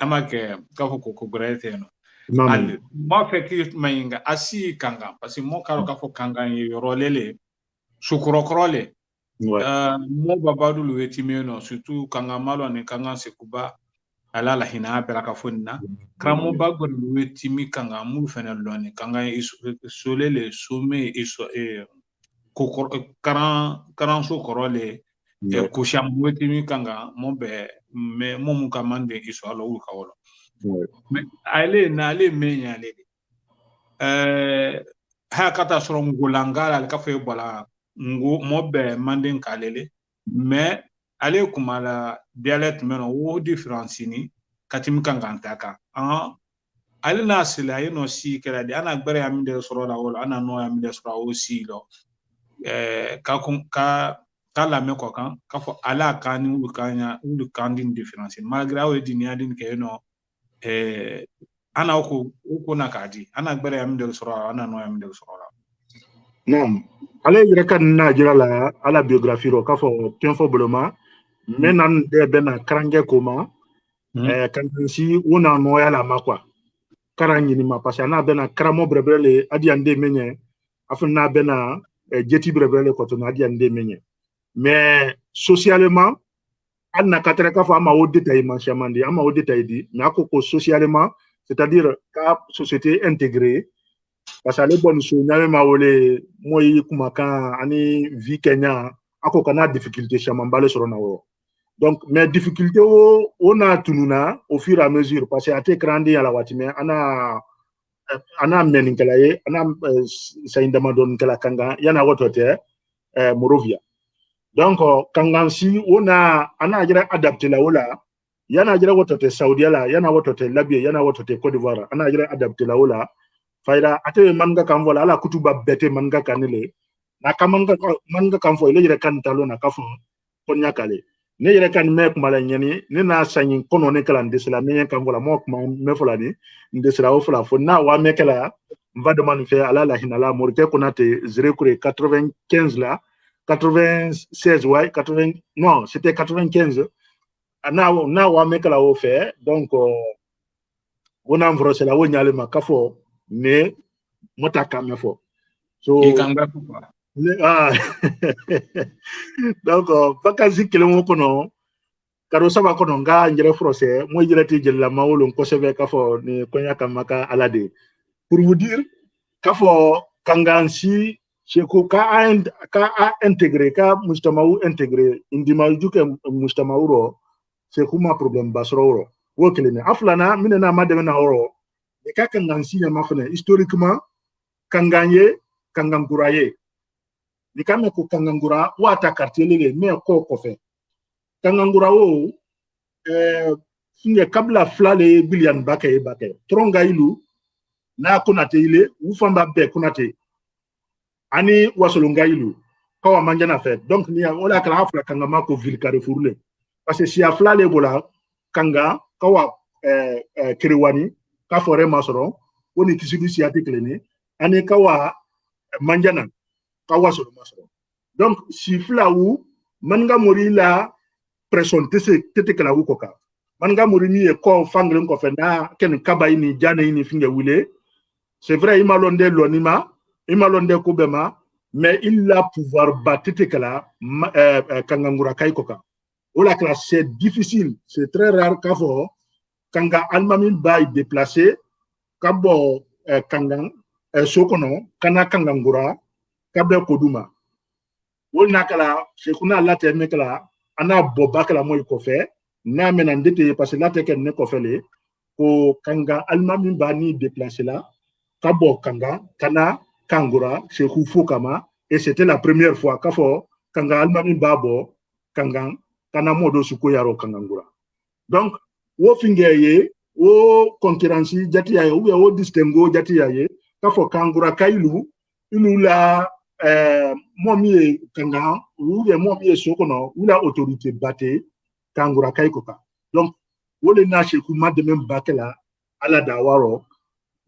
amake ka fo ko grete no al mo fe ki mainga asi kanga parce que mo karo ka fo kanga yoro lele sukurokole mo babadu luweti meno surtout kanga malo ne kanga sekuba ala la hina pela ka fonna kramo bagor luweti mi kanga mu fena lone kanga isolele some iso karan so korole kusham luweti mi kanga mo be me mo mu kamande iso alo u kawolo me ale na ale menya le ha kata soro ngulangala ka fe bola mo be mandin kalele mais ale kumala dialecte meno wo difference ni katim kangantaka ale na sila yeno si kala di ana gbere am de soro la wala ana no am de soro o si lo ka la me ko kan ka fo ala kan ulu kandin difference malgré o dini adin ke no ana ko na kadi ana gbere am de soro ana no am de soro la non ale yɛrɛ ka na jira la ala biographie ro k'a fɔ tiɲɛfɔ boloma maintenant de bena karange koma kan si una noya la makwa karangini ma parce que ana bena karamo brebrele adi ande menye afuna bena jeti brebrele ko to adi ande menye mais socialement anna katra ka fa ma o détail man chamandi ama o détail di mais akoko socialement c'est-à-dire ka société intégrée parce que les bonnes choses n'avaient pas volé moi kumaka ani vie Kenya ako kana difficulté chamambale sur nawo donc mes difficultés on a tununa au fur et à mesure parce que à te grandi à la watime ana meninkalaye ana sayindama don kala kanga yana wotote Morovia donc kangansi on a ana jira adapté la wala yana jira wotote Saudi la yana wotote Libye yana wotote Côte d'Ivoire ana jira adapté la wala fayda ate manga kan vola ala kutuba bete manga kanile na kamanga manga kan fo ile jere kan talo na kafo konya kale ne jere kan me kumala nyani ne na sanyin kono ne kala ndesla me kan vola mo kuma me fola ni ndesla o fola fo na wa me kala mva demande fait ala la hinala morte konate 0,95 là 96 ouais 80 non c'était 95 na wa me kala o fait donc on a envrosé la wonyale makafo ne mota kamefo so donc vacances kelen kono kado saba kono nga njere frosé mo jirati jella mawulun ko sebe kafo ni konya kamaka alade pour vous dire kafo kangansi cheko ka intégré ka mustamawu intégré indima juke mustamawuro c'est kuma problème basro wo kelene aflana minena mademe na oro et quand Kangansi est historiquement, Kanganye, kangangura ye ni kame ko kangangura wata quartier le me ko fe kangangura wo finge kabla flale bilian bake tronga ilu na kunate ile ufamba be kunate ani wasolonga ilu kawa manjana fe donc ni wala kala afra kanga mako ville Carrefour le parce que si afla le bola kanga kawa kirewani ka fore masoro woni kisidu siati klene ani kawa manjana kawa solo masoro donc si flawu manga mori la pression tete kala wu koka manga mori ni e ko fangren ko fe na ken kaba ini jana ini finge wile c'est vrai imalonde lonima imalonde kubema mais il a pouvoir battre kala kangangura kai koka ola kala c'est difficile c'est très rare kafo kanga almamin bay déplacer kabo kangang sokono kana kangangura kabe koduma wolna kala shekuna late mekala ana boba kala moy ko fe na mena ndete parce que late ken ne ko fele ko kanga almamin ba ni déplacer là kabo kanga kana kangura sheku fukama et c'était la première fois kafo kanga almami babo kanga kana modo suko yaro kangangura donc wo fingeye wo concurrence jati yaye wo distingo jati yaye kafo kangura kailu ilu la momi kanga ou momi sokono ou la autorité baté kangura kaikoka donc wole na sheku ma de même bakela ala dawaro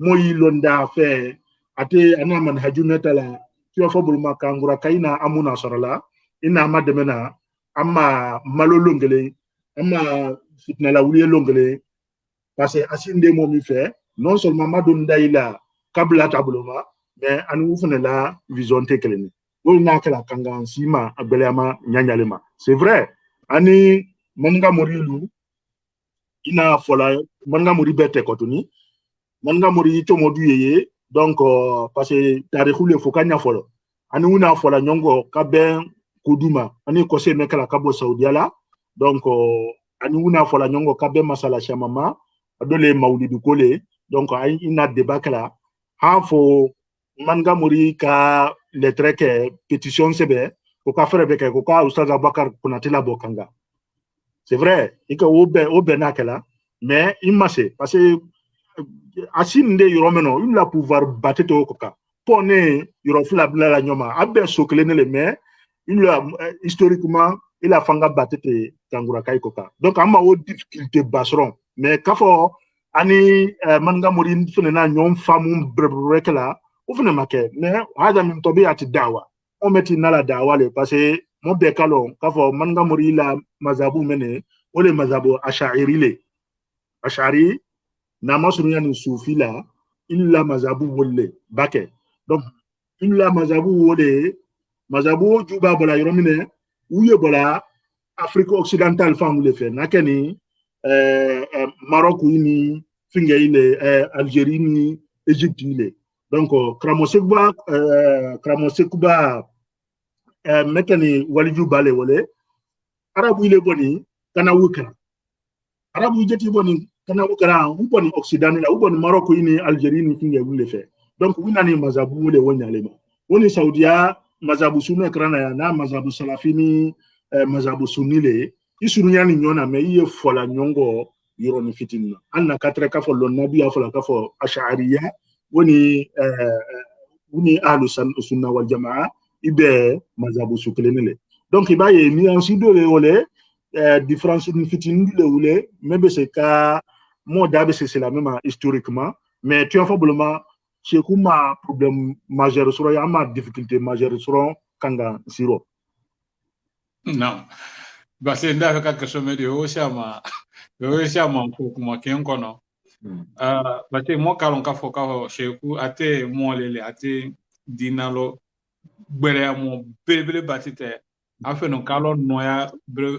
moyi londa fe ate ana man hajuna tala tiwa fobul makangura kaina amuna sorala ina ma demena amma malo longele amma fitna la wuliye longele parce que asinde momi fe non seulement ma don daila kabla tabuloma mais anu fene la vision tekeleni wol na kala kanga sima abelama nyanyalema c'est vrai ani manga morilu ina fola manga mori bete kotuni manga mori to modu yeye donc parce que tarikhu le fokanya folo ani una fola nyongo kaben kuduma ani ko se mekala kabo saudiala donc ani una fola nyongo kaben masala shamama adole maulidu kole donc ay ina débat kala ha fo manga mori ka lettre ke pétition sebe ko ka fere be ko ka ustaz Abakar kunatila bokanga c'est vrai ika obe nakala mais imase parce que asinde yoromeno il a pouvoir battre to koka pone yorofla bla nyoma abe sokle ne mais il a historiquement il a fanga battre te kangura kai koka donc ama o difficulté basron mais kafo ani manga mori fene na nyom famu brekela o fene make mais hada min tobiati dawa on meti na la dawa le parce que mo bekalo kafo manga mori la mazabu mene o le mazabu ash'ari le ash'ari na masurunya ni sufi la illa mazabu wolle bake donc illa mazabu wole mazabu juba bola yoromine uye bola Afrique occidentale famu le fe nakeni Maroc ni finge ile Algérie ni Égypte ile donc Kramosekba mekeni waliju bale wole arabu ile boni kana wuka arabu jeti boni kana wukara uboni occident la uboni Maroc ni Algérie ni finge wule fe donc winani mazabu wole wonyalema woni Saudia mazabu sunna krana ya na mazabu salafini mazabu sunnile isurunyani nyona me iye fola nyongo yoroni fitinna anna katre ka fo nabi ya fola ka fo ash'ariyya woni ahlu sunna wal jamaa ibe mazabu suklenele donc ibaye ni ansi dole wole différence ni fitin le wole même c'est ka mo dabe c'est la même historiquement mais tu as probablement c'est comme problème majeur sur ya ma difficulté majeure sur kanga siro non basi nda ka kesome de o shama ko kuma kenkono basi mo kalon ka foka sheku ate mo lele ate dinalo gbere mo bele batite afeno kalon noya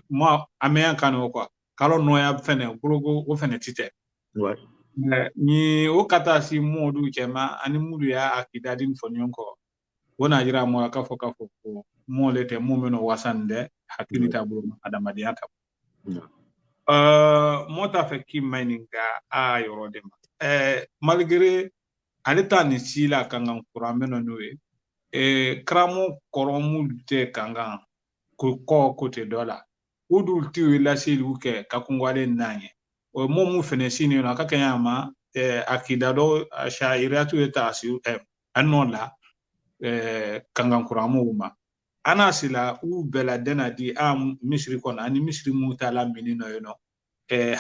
mo ameyan kanu quoi kalon noya fene brogo o fene tite ouais ni o kata si mo du chema ani mudu ya akidadin fonyonko wona jira mo ka foka foko mo lete mo meno wasande hakili tabulu adamadiya tab mo ta fe ki mininga a yorodema malgré aleta ni sila kangan kurameno nowe kramo koromu te kanga ko kote dola udul tiwi la silu ke kakungwale nanye o momu fenesini na kakanyama akida do shairatu eta asiu anola kangan kuramu ma ana sila u bela dena di misri kon ani misri mutala minino yono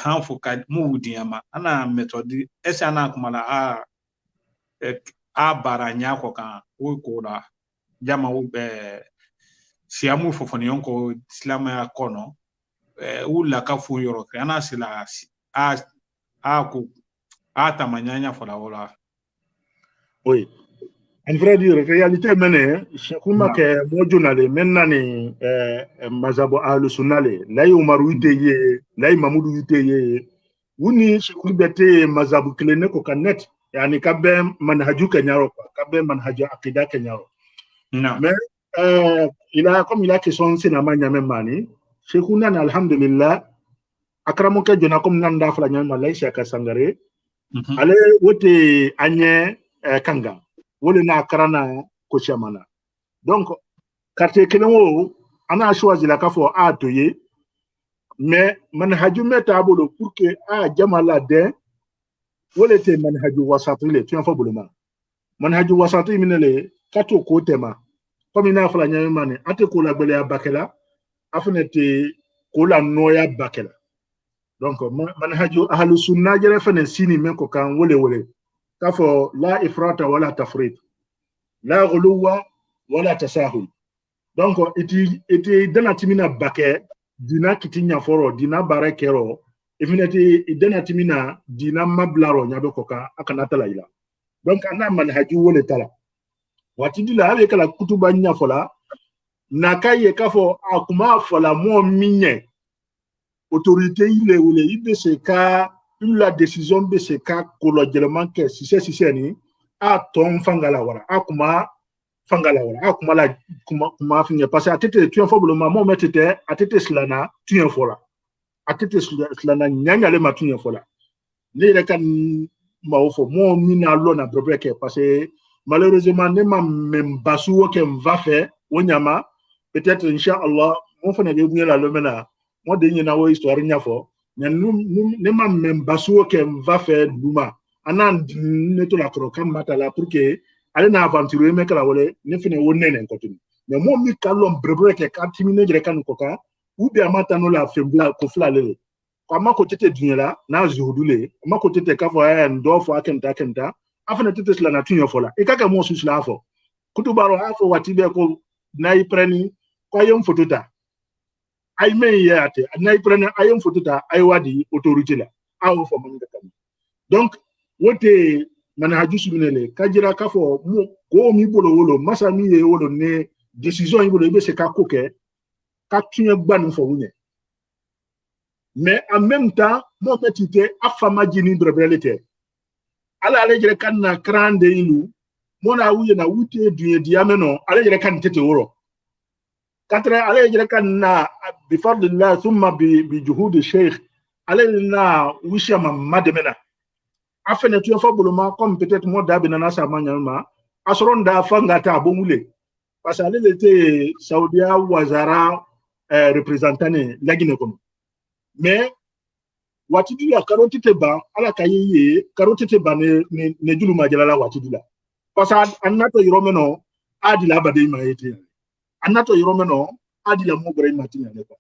hanfu ka mu diama ana metodi esa na kumala a baranya ko kan o ko la jama u siamu fofoni yonko islamaya kono la ka fu yoro ana sila a tamanyanya fola wala. Oui. En vrai dire, réalité mene, kuma ke mojunale menani mazabo alusunale, lai Umaru iteye, lai Mamudu iteye, wuni shekubete mazabu kilene ko kanet, yani kabe manhaju kenyaro, kabe manhaju akida kenyaro. Non. Mais comme il a question sinama nyame mani, shekuna na alhamdulillah, akramoke jona comme nanda fla nyame malai shaka sangare, ale wote anye kanga. Wole na karana ko chamana. Donc quartier kelongo ana choisi la kafo a toye mais manhaju metabolo pour que a jamala de wole te manhaju wasati le tu en fabulement manhaju wasati minele kato ko tema comme ina fala nyame mane ate ko la gbele bakela afnete ko la noya bakela. Donc manhaju ahlus sunna jere fene sini men ko kan wole kafo la ifrata wala tafrit la ghuluwa wala tasahul. Donc iti dana timina bake dina kitinya foro dina barekero ifinati idana timina dina mablaro nyabe koka akanata laila. Donc ana manhaju wole tala watidi la ale kala kutuba nya fola nakaye kafo akuma fola mo minye autorité ile wole ibe se ka la décision be se ka kologellement que si c'est ni a ton fangala wala akuma fangala wala akuma la kuma finye parce atete tu en fabulement mo metete atete slana tu en fola atete slana nyanya le matu en fola le rekan ma ofo mo mina lona breke parce malheureusement ne ma même basu ke va faire wonyama peut-être inchallah mo fana be bunya la mena mo de nyina wo histoire nya fo ne ma même basu ke va faire duma anan ne to la kro kam matala pour que ale na aventure me kala wole ne fene wonene continue mais mo mi kalom breke ka timine jere kan ko ka ou bien matano la fembla ko flale kama ko tete dunyala na zuhudule kama ko tete ka fo ndo fo akenta afana tete sla na tunyo fola e kaka mo susla fo kutubaro afo watibe ko nay preni ko yom fotota ay me yate nay preni ayom fotota ay wadi autorité la aw fo man kam. Donc wote manhaju subinele kajira ka fo mo ko mi bolo wolo masa mi ye wolo ne décision yi bolo ibe se ka koke ka tunyo gbanu fo wunye. Mais en même temps mo metite afama jini brebrelete ala alejere kan na krande ilu mona wuye na wute duye diameno alejere kan tete woro katre alejere kan na bi fadlillah thumma bi juhud sheikh alena wisha mademena afene tu fa boloma comme peut-être mo dabi na sa manyama asronda fangata bomule parce que elle était saoudia wazara représentant lagine comme mais watidi la karoti teba ala kayiye karoti teba ne julu majalala watidi la parce que anato yiromeno adila bade maete anato yiromeno adila mo bere matinya ne quoi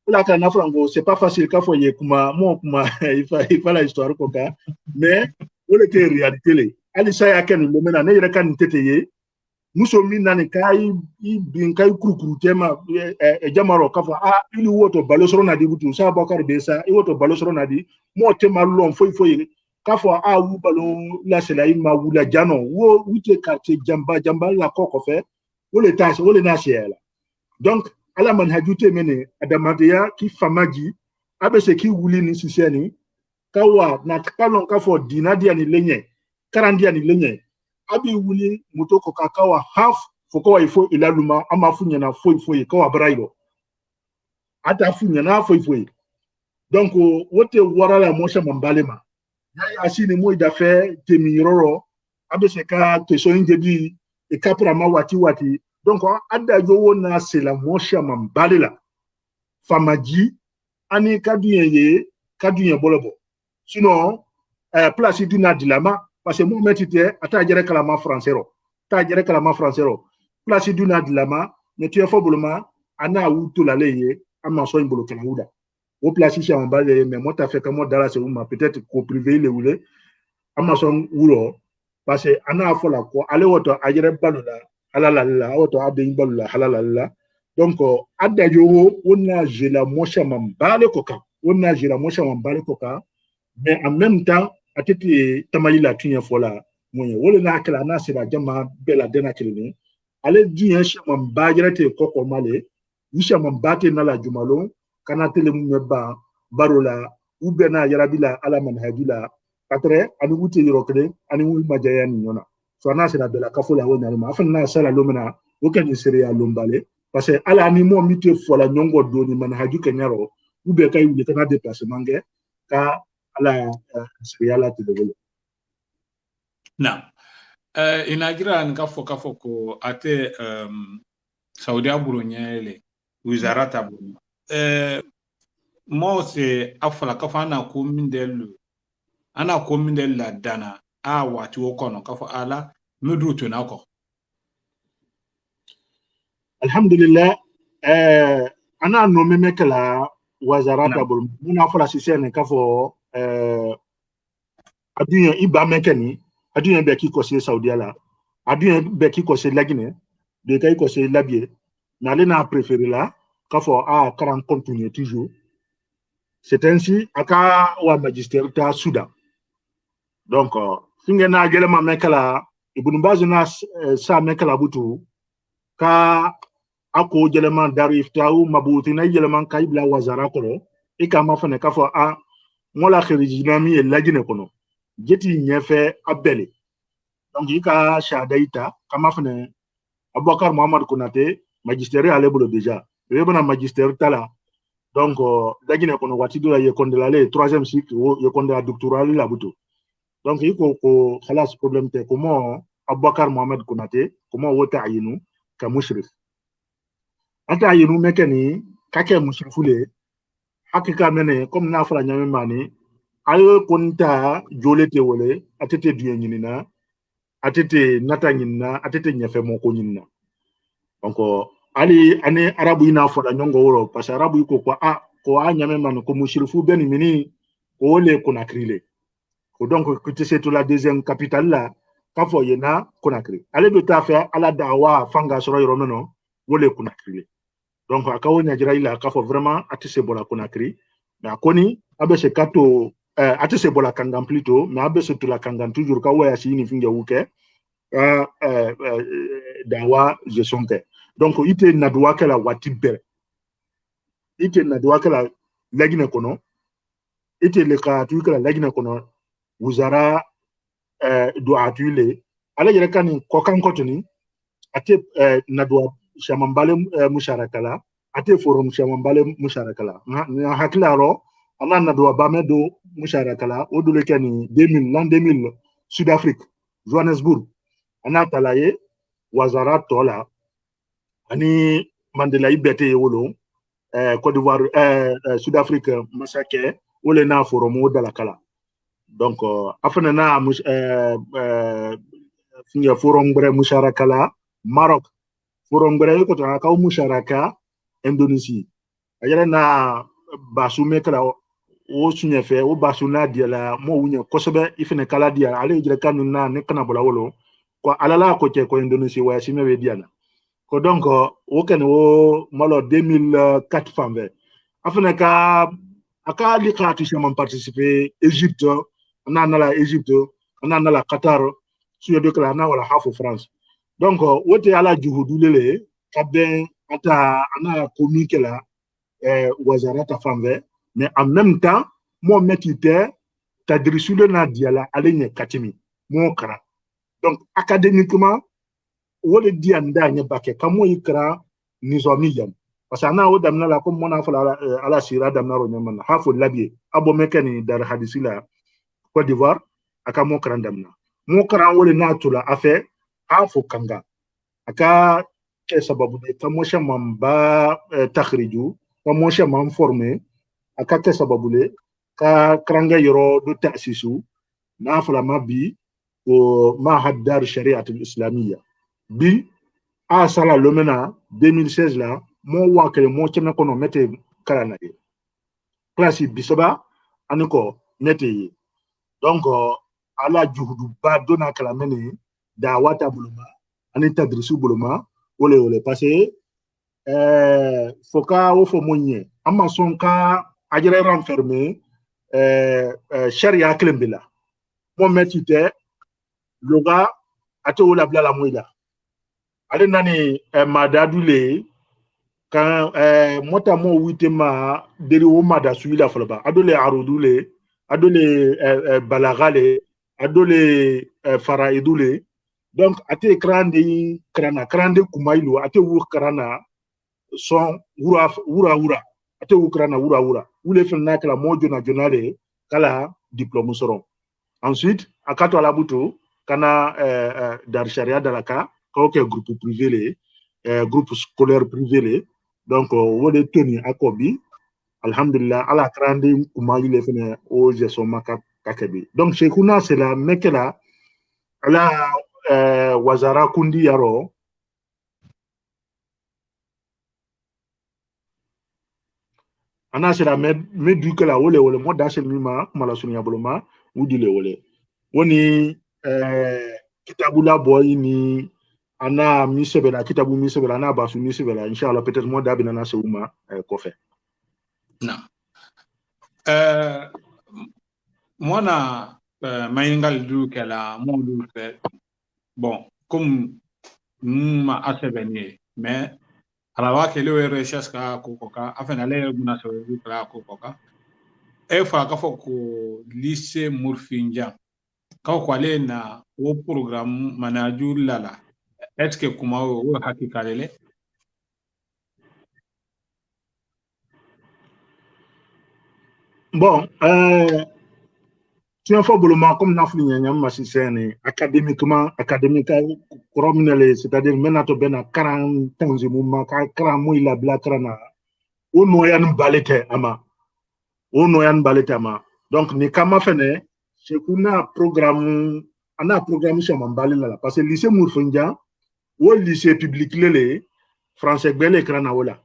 la kana frango c'est pas facile ka foye kuma il fa la histoire ko ka mais wole te réalité le ali sa ya ken le mena ne yere kan teteye muso min nani kai bin kai kurukuru tema jamaro kafa ili woto balosoro na di butu sa bakar besa i woto balosoro na di mo tema lon foi kafa wu balo la sela ima wula jano wo wite quartier jamba la koko fe wole tas wole na siela. Donc ala manhajute mene adamadia ki famaji abese ki wuli ni siseni kawa na kalon kafo dinadia ni lenye karandia ni lenye abi wuli mutoko kakawa half foko wa ifo ilaluma ama funya na foi kawa brailo ata funya na foi. Donc wote warala mosha mambalema yaya asini mo idafe temiroro abese ka teso injebi et kaprama wati wati donc adda yo na c'est la mosha mambalela famaji ani kaduye bolobo sinon place duna dilama parce que moi metite ata jere kalama français ro ta jere kalama français ro place duna dilama mais tu fo boloma ana wuto la leye ama so imbolo kana wuda au place chez mambalela mais moi ta fait comme dans la c'est peut-être ko privé le wule ama so wuro parce que ana fo la ko ale woto ajere balula halala la woto ade balula halala la donc adda yo wona jela mosha mambale koka wona jela mosha mambale koka mais en même temps atete tamayila tunya fola moye wole na kala na sira jama bela dena kelini ale diyen shama mbajirate koko male wisha mambate na la jumalo kana tele mumba barola ubena yarabila ala manhajila patre ani wuti yorokle ani wul majaya ni nyona so na sira bela kafola wona ma afan na sala lomena wokan sira lombale parce que ala ni mo mite fola nyongo doni manhaju kenyaro ube kay wuli kana déplacement nge ka ala sira la tele na inagira nkafo ko ate Saudi Aburunyele wizara tabu mo se afala kafa ana ko mindelu la dana a wati wokono kafa ala medruto nako alhamdulillah ana no memekala wazara tabu muna fala sisene kafo adunya iba mekani adunya be ki ko se Saudi ala adunya be ki ko se lagine de kay ko se labie mais elle n'a préféré là qu'il faut continuer toujours. C'est ainsi aka wa magistère ta Soudan. Donc, singena gelema mekala ibn bazuna sa mekala butu ka ako gelema darif taou mabuti na gelema kaibla wazara kolo e kama fane ka fo ngola khirijinami e lagine kono jeti nyefe abele. Donc ika shadaita kama fane Aboubacar Mohamed Konate magistère à l'ébolo déjà. Il y a un magistère tala. Donc, l'agine kono wati dola yekonde la le troisième cycle yekonde la doctoral la buto. Donc, il faut khalas problème te comment Aboubacar Mohamed Konate comment wota ayinu ka mushrif. Ata ayinu mekani kake mushrifule hakika mene comme na fala nyame mani ayo konta jolete wole atete duye nyinina atete nata nyinina atete nyefe moko nyinina. Donc, ali ane arabu ina fola nyongo woro parce que arabu iko ko nyame man ko mushrifu ben mini ko le Conakry ko donc que c'est la deuxième capitale là ka fo yena Conakry ale do ta fait ala dawa fanga soro yoro meno wole Conakry donc akawo nyajira ila ka fo vraiment atise bola Conakry mais akoni abese kato atise bola kangam plutôt mais abese to la kangam toujours ka waya si ni finge wuke dawa gestion ke donc ite nadwa kala watibere ite nadwa kala lagine kono ite le ka tu kala lagine kono wuzara do atule ala yere kan ko kan kotuni ate nadwa shamambale musharakala ate forum shamambale musharakala na haklaro ana nadwa bamedo musharakala odule kani 2000 Sud-Afrique Johannesburg ana talaye wazara tola ani Mandela ibete wolo Côte d'Ivoire Sud-Afrique massacre wole na forum de la kala donc afana na finga forum bre musharakala Maroc forum bre ko ta ka musharaka Indonésie ayara na basume kala o sunye fe o basuna dia la mo wunya kosobe ifene kala dia ale jira kanu na ne kana bola wolo ko alala ko ke ko Indonésie wa sime be diana ko donc woken wo malo 2004 fambe afana ka aka likati chama participer Égypte na la Égypte na la Qatar suyo de kala na wala hafu France donc wote ala juhudu lele kaben ata ana communiquer la wazara ta fambe mais en même temps mo metite tadrisule na diala alenye katimi mo kara donc académiquement wole di anda nya bake kamo ikra nizamiyan parce que ana o damna la comme mona fala ala sira damna ro nyama hafu labie abo mekani dar hadisila Côte d'Ivoire aka mo kran damna mo kran wole na tula afe hafu kanga aka ke sababu de ka mosha mamba takhriju ka mosha man formé aka ke sababu le ka kranga yoro do ta'sisu na fulama bi ko mahad dar shari'at al-islamiyya bi a sala lomena 2016 la mo wakele mo keme kono mete karana ye classe bisaba aniko mete ye donc ala juhudu ba dona kala mene da wata buluma ani tadrisu buluma wole parce que foka wo fo monye amma son ka ajere renfermé sharia klembila mo metite loga ate wala bla la moida ale nani madadule kan mota mo witema deri wo mada suila folba adole arudule adole balagale adole faraidule donc ate krande kumailu ate wu krana son wura ate wu krana wura wule fenna kala mojo na jonale kala diplôme soron ensuite akato ala buto kana dar sharia dalaka ko groupe privé groupe scolaire privé donc wole toni akobi alhamdulillah ala krande kumailu le fene o je so maka kakebi donc shekuna c'est la mekela ala wazara kundi yaro ana sera me dukela wole mo dasel mima mala sunya boloma wudile wole woni kitabula boy ni ana misebela kitabu misebela na basu misebela inshallah peut-être mo dabina na seuma ko fe na mona mayingal dukela mo dukela bon comme ma asebeni mais alawa kele we recherche ka kokoka afena le muna so dukela kokoka e fa ka foko lycée Murfinja ka ko ale na o programme manaju lala est-ce que kuma o hakika lele bon tu as fait boloma comme na fulu nyam masisene académiquement coromnele c'est-à-dire menato bena 40 ans mumma ka 40 moy la bla krana o noyan balete ama donc ni kama fene c'est kuna programme sur mambali là parce que lycée Mourfondia ou lycée public lele français bel krana wala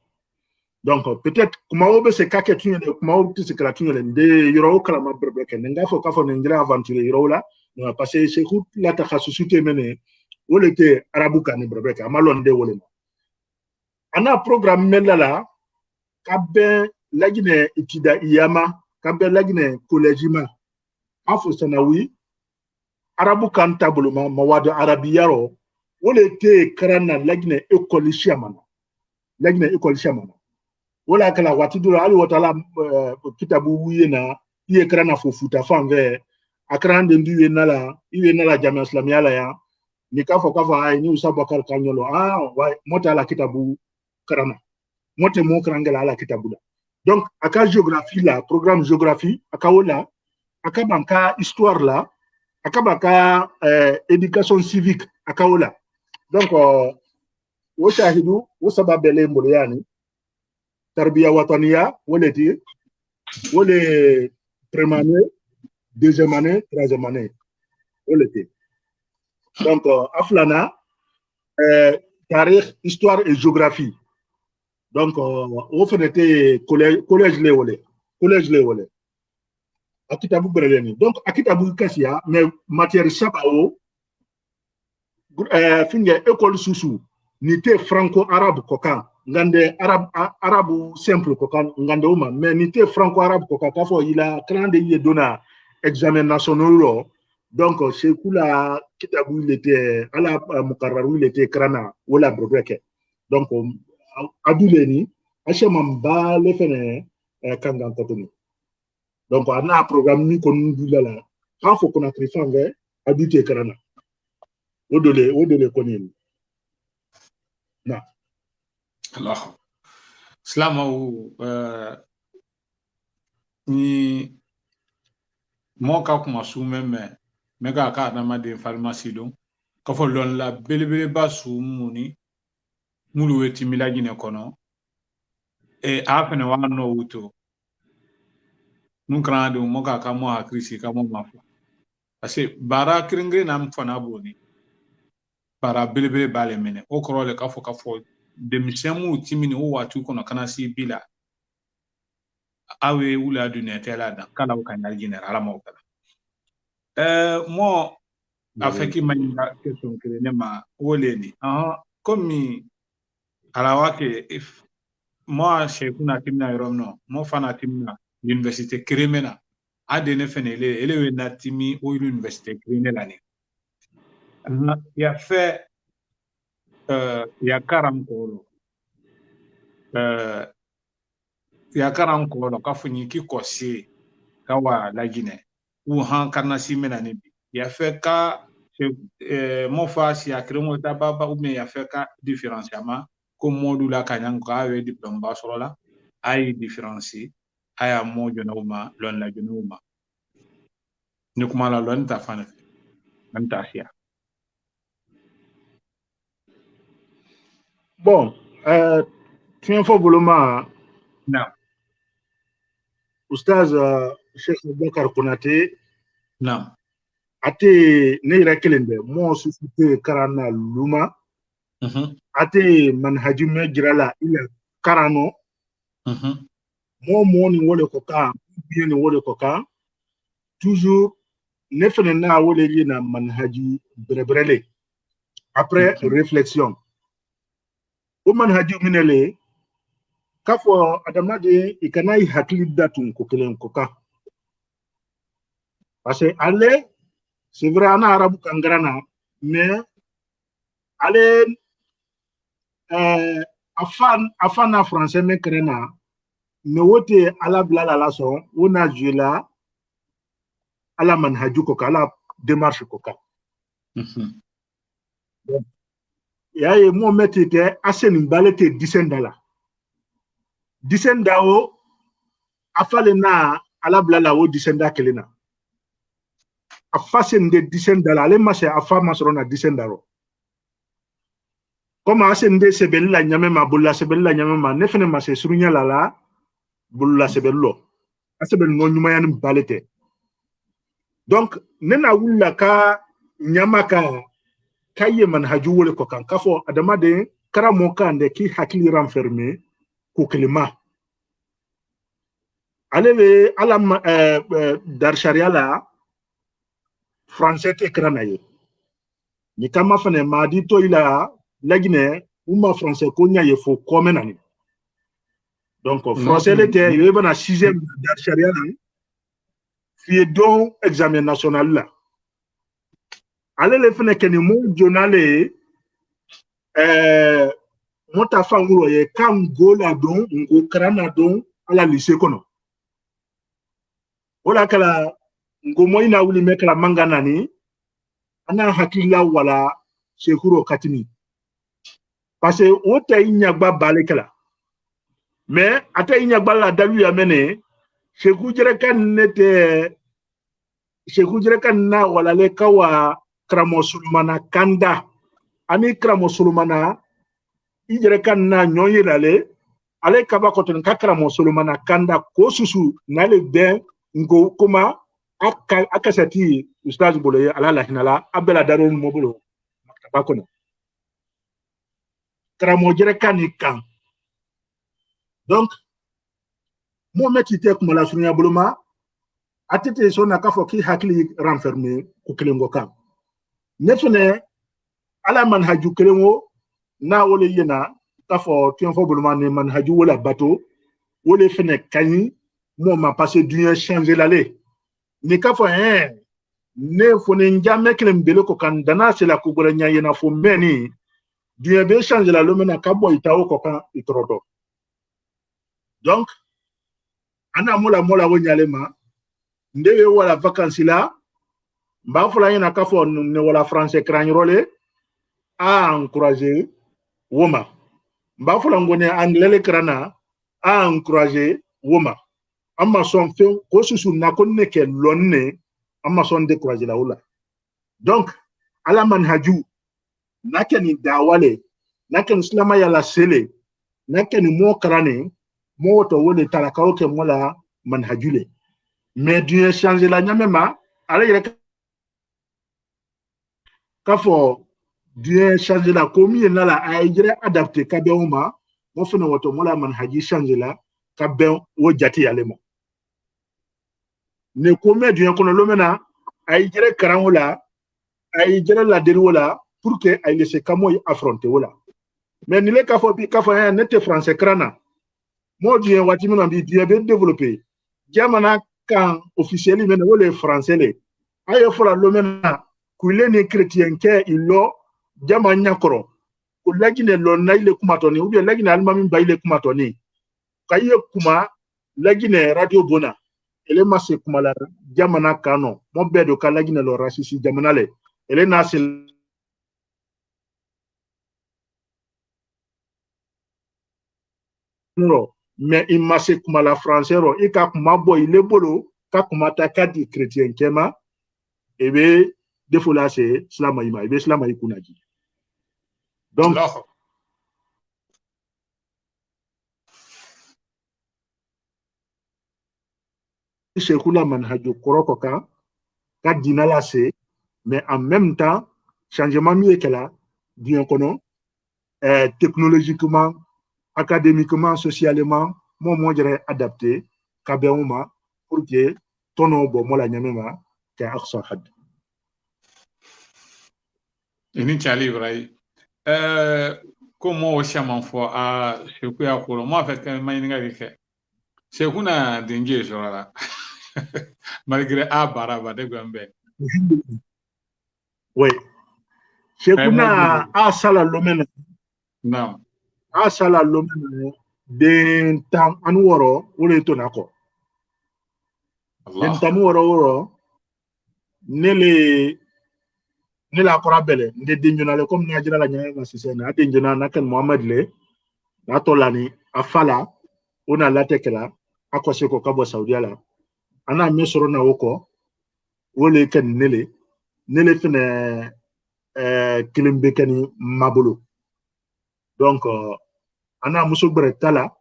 donc peut-être kuma obe se kaketu ne kuma obe se kratu ne de yoro kala ma berbeke nga fo ka fo ngira aventure yoro la parce que c'est coup la takhassusuté mene wole te arabu kan berbeke amalon de wole ana programme melala kabe lagine itida iyama kabe lagine collègement afo sanawi arabu kan tabuluma mawado arabiyaro wole te karana lagine école chamana wala kala wati dura ali watala kitabu wiyena iye krana fo futa fanve akrande ndiwe nala jamia islamia la ya nikafo kafa ay ni usabakar kanyolo wa mota la kitabu krana mote mo krangela la kitabu la donc aka géographie la programme géographie aka wala aka banka histoire la aka banka éducation civique aka wala donc wo shahidu wo sababele mbolo yani tarbiya wataniya wole première année, deuxième année, troisième année. Donc, aflana, tarikh, histoire et géographie. Donc, on fait collège le wole. Akitabu breleni. Donc, akitabu kasia, mais matière sabao, finge école susu, nité franco-arabe kokan. Ngande arabu simple kokan ngande uma mais nité franco-arabe kokan kafo ila krande ye dona examen national donc chez kula kitabu il était ala mukarraru il était krana wala breke donc aduleni achemam ba le fene kangan kotoni donc ana programme ni kon dulala kafo kona trifange adute krana odole konini na Allah slama ni mo ka kuma su meme me ka na ma de pharmacie don ka fɔ lɔn la belebeleba su muni mulu we timila Ginɛ kɔnɔ a fɛnɛ wa nɔ wuto nun kana de mo ka mo hakili sigi ka mo ma fɔ parce que baara keren-keren na fana b'o ni baara belebele b'ale minɛ o kɔrɔ le k'a fɔ denmisɛnninw timini o waati kɔnɔ kana si bi la aw ye wula dunɛ tɛ la dan kala ka ɲali Ginɛ ala ma o kala mo a fɛ k'i ma ɲininka question kelen ne ma o le ni komi alawa ke mo shekuna timina yɔrɔ min na mo fana timina université créée na a de ne fɛnɛ ele ye na timi o université créée la ni ya fɛ ya karan kolo ya karan kolo ka funi ki kosi ka wa la Ginɛ u han kana si mena ni bi ya fɛ ka mo fa si ya créé ta baba ou bien ya fɛ ka différenciement ko modu la kanyan ko awe diplôme ba sɔrɔ la ay différencie aya mo jonaw ma lon la jonaw ma ni kuma la lon ta fana man ta fiya bon tiɲɛ fɔ bolo ma na Ustaz Sheikh Abubakar Konate na ate ne yɛrɛ kelen dɛ mo susite karana luma ate manhaji me jirala ila karano mo ni wole ko ka bien ni wole ko ka toujours ne fene na wole li na manhaji brebrele après réflexion o manhaji minele kafo adamade ikanai hakili datun ko kelen ko ka parce que ale c'est vrai ana arabu kangrana mais ale afan na français me krena mais wote ala blala la son ona jula ala manhaju ko ala démarche ko ka yaye mo metite asen balete $10 $10 afale na ala blala wo $10 kelena afasen de $10 ale mase afa masrona $10 comme asen de sebella nyame ma bulla sebella nyame ma nefene mase surunya lala bulla sebello asebel no nyuma yan balete donc nena wulla ka nyama ka kaye manhaju wole ko kan kafo adama de karamo kan de ki hakili renfermé ko kelima alele alam dar sharia la français te kranaye ni kama fane ma di to ila lagine uma français ko nya ye fo komenani donc français l'été yo bana 6e dar sharia la fi don examen national la alele fane keni mo jonale mota fango ye kan gola don ngo krana don ala lycée kono wala kala ngo moyna wuli mekla mangana ni ana hakila wala sekuro katini parce que o tay nyagba balekala mais ata nyagba la dalu ya mene seku jere kan na wala le kawa kramo sulmana kanda ani kramo sulmana ijere kan na nyoye dale ale kaba koton ka kramo sulmana kanda ko susu na le den ngo kuma akasati ustaz boloye ala la hinala abela darul mobulo maktaba kono kramo jere kan donc mo metite kuma la sunya buluma atete so na kafo ki hakili renfermé ko kelengo kan nefene ala manhaju kelengo na wole yena kafo tienfo buluma ne manhaju wala bato wole fene kani mo ma passé dunya changer l'aller ni kafo ne fone njame kelem bele ko kan dana c'est la kubura nya yena fo meni dunya be changer la lomena kabo itawo ko kan itrodo donc ana mola wo nyalema ndewe wala vacances la mba fula yena kafo ne wala français cragnerole a encourager woma mba fula ngone anglais krana a encourager woma amma son fe ko susu na konne ke lonne amma son décourager la wala donc ala manhaju nakeni dawale nakeni silama yala sele nakeni mo karane mo to wole talakaw ke mola manhajule mais Dieu changer la nyamema ala yere ka fo Dieu changer la komi na la ay jere adapté ka be uma mo fene woto mola manhaji changer la ka be wo jati yalema ne komi Dieu kono lomena ay jere karangola ay jere la derwola pour que ay laisser kamoy affronter wala mais ni le ka fo nete français krana mo Dieu wati mina bi Dieu be développer jamana kan officiel men wole français le ayo fola lomena kuile ni chrétien ke ilo jama nyakoro ko lagine lo nayle kumatoni ou bien lagine almami bayle kumatoni kaye kuma lagine radio bona ele masse kuma la jamana kano mo bedo ka lagine lo rasisi jamana le ele nasil no mais il masse kuma la français ro e ka kuma boy le bolo ka kuma ta kadi chrétien kema ebe defo là c'est slama ima ebe slama ikunaji donc Cheikhoula manhaju koroko ka dina la c'est mais en même temps changement mieux que là bien kono technologiquement académiquement socialement moi dirais adapté kabeuma pour que tono bo mola nyamema ka aqsa had ini chali ibrahim comment au chaman fo a Cheikhou ya ko mo fait que mayinga rike Cheikhou na dengue jorala malgré a baraba de gombe oui Cheikhouna a sala lomena non a sala lomena den tam anworo wole to nako den tam woro nele la korabele nde dinjonale comme najira la nyama sisena dinjona naken Mohamed le natolani afala ona latekela akose ko kabo Saudi ala ana mesoro na woko wole ken nele fene kilimbe mabulu donc ana muso bretala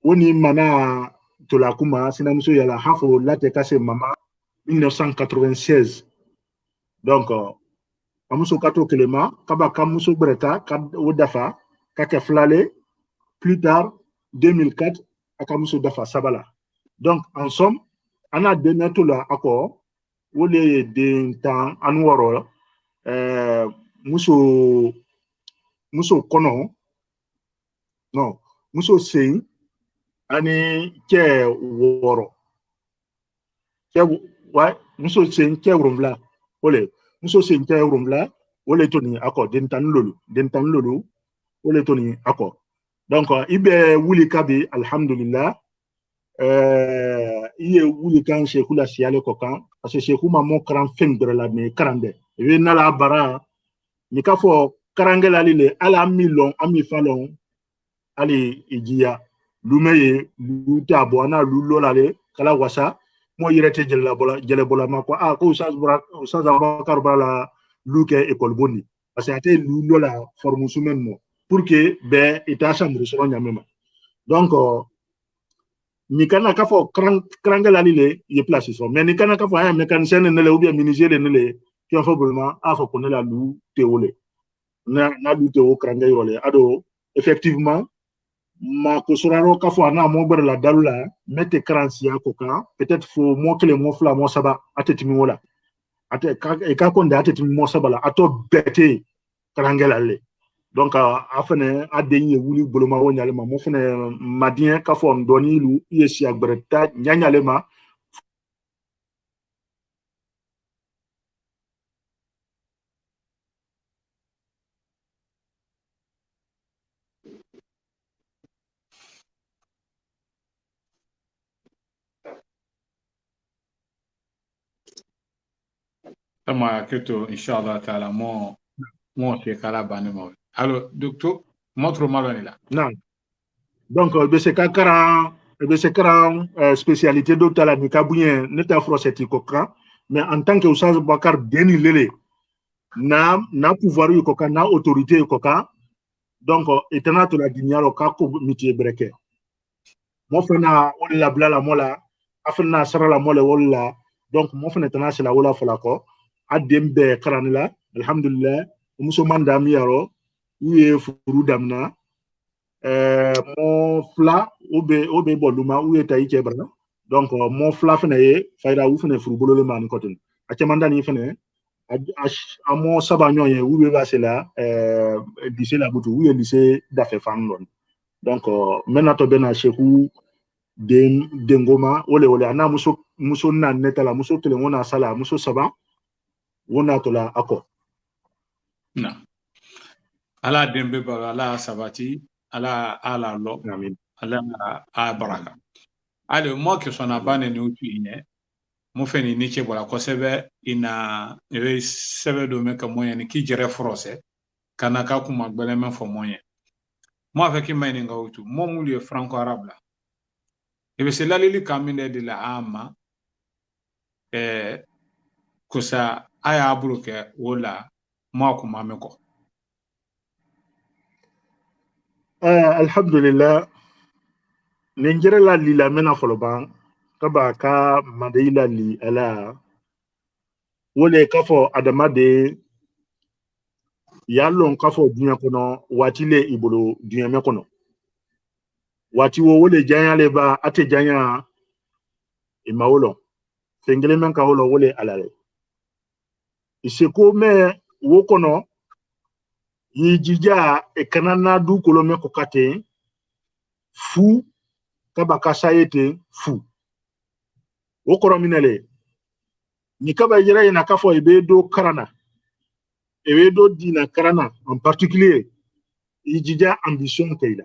woni mana tolakuma sina muso yala hafo late kase mama 1996 donc amuso kato kelema kaba kamuso breta kad wodafa kake flale plus tard 2004 akamuso dafa sabala donc en somme ana denato la ako wole de temps anworo muso kono non muso sei ani ke woro ke wa muso sei ke rumla wole muso sei ke rumla wole toni ako den tan lolu wole toni ako donc ibe wuli kabi alhamdulillah iye wuli kan Cheikhou la siale ko kan parce que Cheikhou ma mo kran fem de la me karande e na la bara ni ka fo karangela lile ala milon ami falon ali ijiya lumeye luta bona lulolale kala wasa mo yirete jele bola ma ko ko usaz Abakar bala luke école boni parce que ate lulola formation men pour que be ita chambre so nyamema donc ni kana ka fo karangela lile ye place so mais ni kana ka fo un mécanicien ne le ou bien menuisier ne le qui en fait vraiment a fo connait la lu théolé na lu théo karanga yole ado effectivement ma ko soraro ka fo na mo ber la dalula mette karansia ko kan peut-être fo mo kele mo fla mo saba atetimi wala ate ka konde atetimi mo saba la ato bete karangela le donc afene adenye wuli boloma wonyale ma mo fene madien ka fo ndoni lu yesi agbreta nyanyale ma tama keto inshallah taala mo te kala bani mo alors docteur montre maloni là non donc be se karan spécialité docteur la ni kabouyen neta froseti kokran mais en tant que Oustaz Bakar deni lele na pouvoir yu ko kan na autorité yu ko kan donc etana to la dinyaro ka ko mitié breke mo fana wala la blala mola afana sara la mola wala donc mo fana tana sila wala fala ko adembe karanila alhamdulillah muso mandam yaro uye furu damna mo fla obe boluma uye tayi kebra donc mo fla fana ye fayda wu fana furu bolole man kotin acamanda ni fana amo sabanyo ye wu be basela lycée la butu wu lycée dafe famlon donc menato bena sheku dengoma wole ana muso na netala muso tele wona sala muso saba wona to la ako na ala dembe ba ala sabati ala lo amin ala a baraka ale mo ke sona bane ni utu ine mo feni ni che bola ko sebe ina e sebe do me ka moyen ni ki jere frose kana ka kuma gbele men fo moyen mo avec ki mayni nga utu mo muli franco arabe la e be se lalili kamine de la ama kosa aya abuluke wala mo kuma me ko alhamdulillah ninjere la lila mena foloban kaba ka madeila li ala wole kafo adama de yallon kafo dunya kono watile ibolo dunya me kono wati wo wole janya le ba ate janya imawolo sengele men ka wolo wole alale iseko me wo kono yijija e kanana du kolome ko kate fu kaba kasayete fu wo kono minele ni kaba yira ina kafo ebe do karana ebe do dina karana en particulier yijija ambition keila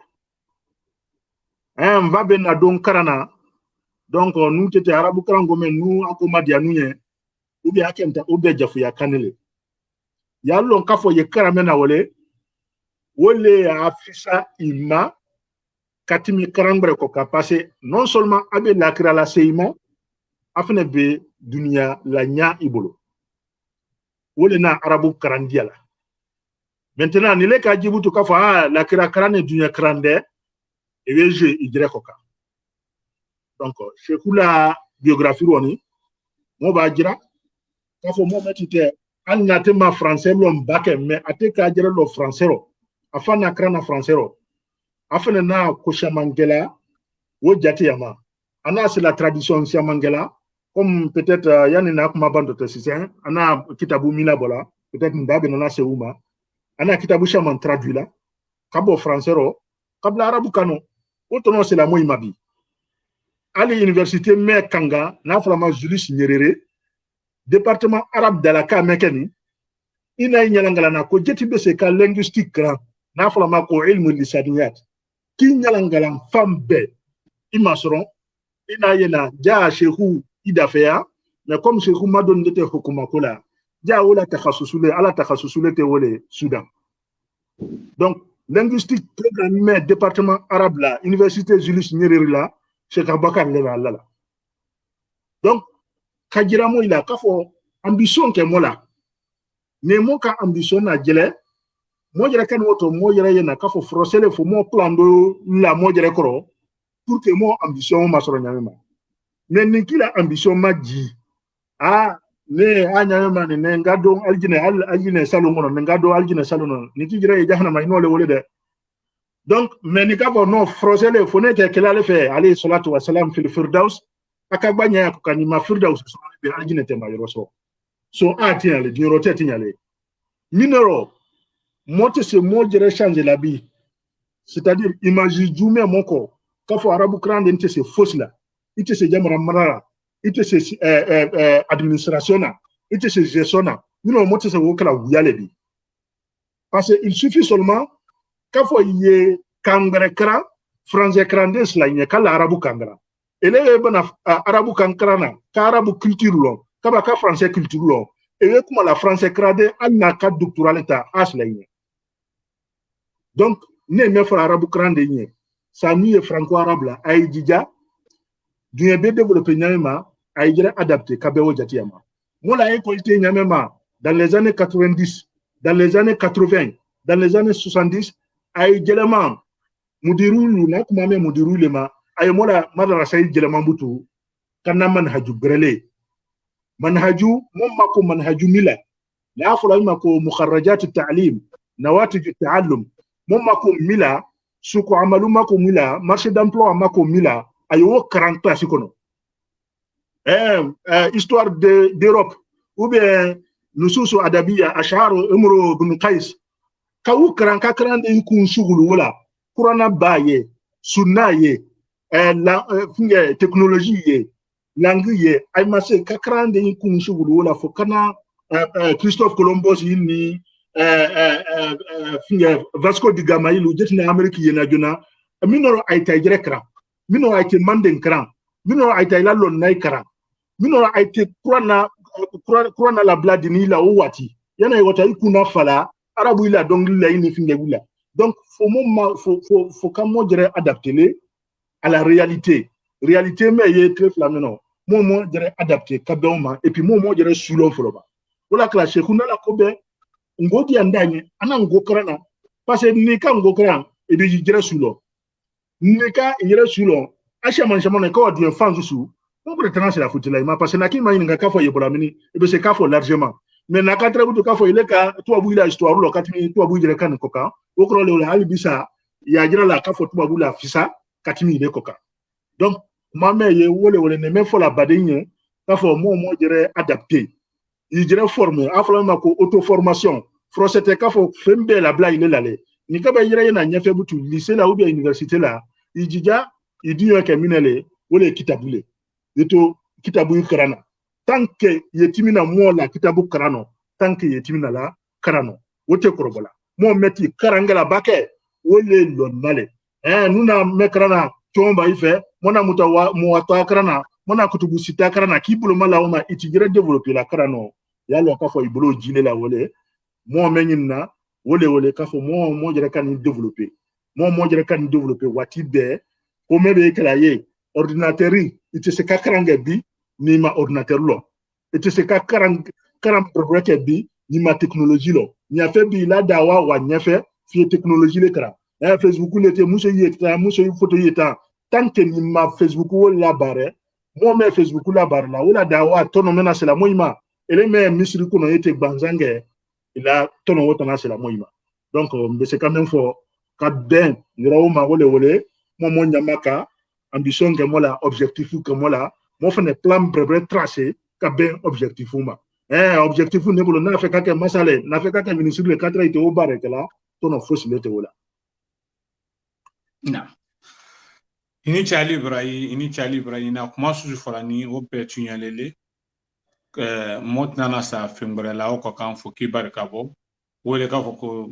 va ben na don karana donc nous tete arabu karango men nous akoma dia nunye ubi akenta ube jafu ya kanele yallon kafo ye karamena wole afisa ima katimi karangbere ko ka passé non seulement abe lakira la seima afne be dunia la nya ibolo wole na arabu karandiala maintenant ni le ka jibutu kafo lakira karane dunia karande eweje idire ko ka donc shekula biographie woni mo ba jira kafo mo metite an natema français lo mbake mais ate ka jira lo français ro afana krana français ro afana na ko shamangela wo jati yama ana c'est la tradition shamangela comme peut-être yani na kuma bando to sisen ana kitabu mila bola peut-être ndabe na seuma ana kitabu shaman traduit la kabo français ro kabla arabu kano otono c'est la moi mabi ali université me kanga na frama Julius Nyerere département arabe de la Kamekeni ina nyalangala na ko jeti be se ka linguistique grand na frama ko ilmu lisaniyat ki nyalangala fambe imasron ina yena ja shehu idafea mais comme shehu madon ndete hukuma kola ja wala takhasusule ala takhasusule te wole Soudan donc linguistique programme département arabe la université Julius Nyerere la Cheikh Abakar Lena Lala. Donc, Kajiramo il a kafo ambition ke mola. Ne mo ka ambition na jele, mo jere kan woto mo jere yena kafo frosele fo mo plan do la mo jere koro pour que mo ambition ma soro nyama. Ne nikila ambition ma ji. Ne anyama ne ngado aljine salongo ne ngado aljine salono. Niki jere jahana ma inole wole de. Donc, mais ni kabo no frosele fone ke kelale fe alayhi salatu wa salam fil firdaus akabanya ko kanima firdaus so be aljine te ma yoroso so atiale di rote tinyale minero mote se mo jere changer la vie c'est-à-dire imagine jume moko kafo arabu krande nte se fosla ite se jamara marara ite se administration na ite se gestiona mino mote se wokala wuyale bi parce qu'il suffit seulement kafo ye kangre kra français krandes la nye kala arabu kangra ele bana arabu kankra na ka arabu culture lo kaba ka français culture lo ele kuma la français krade alna ka doctoral ta asla nye donc ne me fra arabu krande nye sa ni franco arabe la ay dija du be développer nyama ay jira adapter ka be wojati yama mola école te nyama dans les années 90, dans les années 80, dans les années 70, ay jeleman mudiru na kuma me mudiru lema ay mola madrasa ay jeleman butu kana manhaju brele manhaju mom mako manhaju mila la afla mako mukharrajat at-ta'lim nawatij at-ta'allum mom mako mila suko amalu mako mila marché d'emploi mako mila ay wo 40 classe kono histoire d'Europe ou bien nususu adabia asharu umru bin qais kawu karanka karande kun shugulu wala kurana baye sunna ye la technologie ye langue ye ay masse ka karande kun shugulu wala fo kana Christophe Columbus yini Vasco da Gama yilu jetina Amerique ye na jona minoro ay tayjere kran minoro ay te manden kran minoro ay tay la lon nay kran minoro ay te kurana la bladini la wati yana yota ikuna fala arabu ila donc la ini finde wula donc faut quand moi dirais adapter à la réalité mais il est très flamino moi dirais adapter kaboma et puis moi dirais sulo foloba wala kala shekuna la kobe ngodi andanye ana ngokrana parce que ni ka ngokran et de dirais sulo ni ka dirais sulo acha manchama ko di enfant sous on peut tenir sur la foutila parce que nakima inga ka fo yebola mini et c'est ka fo largement mais na ka trabu to ka fo ile ka to abu ila histoire lo katimi to abu jere kan koka o kro le hali bisa ya jira la ka fo to abu la fisa katimi ile koka donc ma me ye wole ne me fo la badinye ka fo mo jere adapté il jere formé afla ma ko auto formation frosete ka fo fembe la bla ile lale ni ka ba jere na nyafe butu lycée la ou bien université la ijija idiyo ke minele wole kitabule yeto kitabu karana tant que yetimina mo la kitabu karano tant que yetimina la karano wote korobola mo meti karangala bake wole lonale nuna mekrana tomba ife mona mutawa mo wata karana mona kutubu sita karana kibulo mala oma itijira développer la karano yalo ka fo ibulo jine la wole mo menyina wole ka fo mo jere kan développer mo jere kan développer wati be ko mebe kalaye ordinateur ite se ka karanga bi ni ma ordinateur lo ite se ka karam progrès bi ni ma technologie lo nya fe bi la dawa wa nya fe fi technologie le kara Facebook le te muso yeta muso photo yeta tant que ni ma Facebook wala bare mo me Facebook la bare la wala dawa tono mena c'est la moima ele me misri ko no yete banzange ila tono wota na c'est la moima donc c'est quand même fort ka ben ngirawo ma wole mo nyamaka ambition que moi là objectif que moi là moi fait des plans préparés tracés ka ben objectif ma objectif ne bolo na fait ka masale na fait ka ministre le 4 été au barre que là ton fausse le te wala na ini chali ibrahim na kuma su fulani o petu nyalele motna na sa fingre la o ko kan fo ki barka bo wole ka fo ko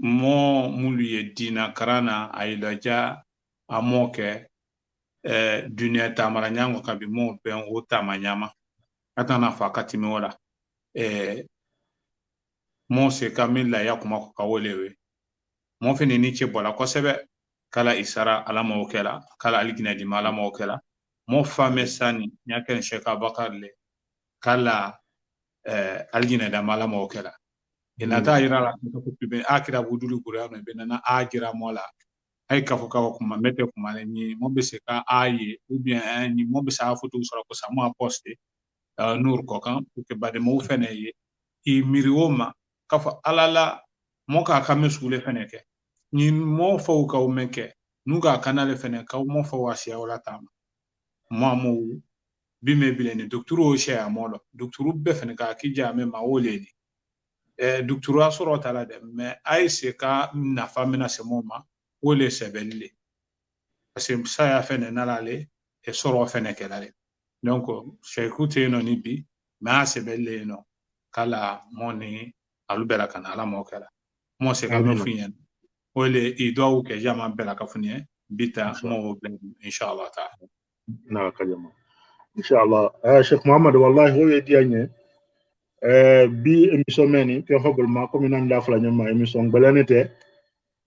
mo mulu ye dina karana ailaja amoke dunia tamara nyango kabi mo ben o tamanyama atana fa katimi wala mo se kamilla ya kuma ko kawolewe mo fini ni che bola ko sebe kala isara ala mawkela kala aligina di mala mawkela mo fame sani nyaken sheka bakarle kala aligina da mala mawkela ina ta ira la ko pibe akira budulu gurano be na ajira mola ay kafo kawo kuma mete kuma ni mo be se ka aye ou bien ni mo be sa photo sura ko sa mo poster nur ko kan pour que bade mo fene ye i mirioma kafo alala mo ka kame sule fene ke ni mo fo ka o menke nuga kanale fene ka mo fo wasiya wala tama mo bime bileni docteur o she amolo docteur be fene ka ki jame ma woleni docteur asoro tala de mais ay se ka na famina se moma wole sebelle parce que ça ya fene nalale e soro fene kelale donc cheikute no ni bi ma sebelle no kala moni alubela kana ala mo kala mo se ka no finyen wole i do ke jama bela ka funye bita mo inshallah ta'ala na kalima inshallah Sheikh Muhammad wallahi ho yedi anye bi émission meni ke hobulma comme nan la fala nyama émission balanete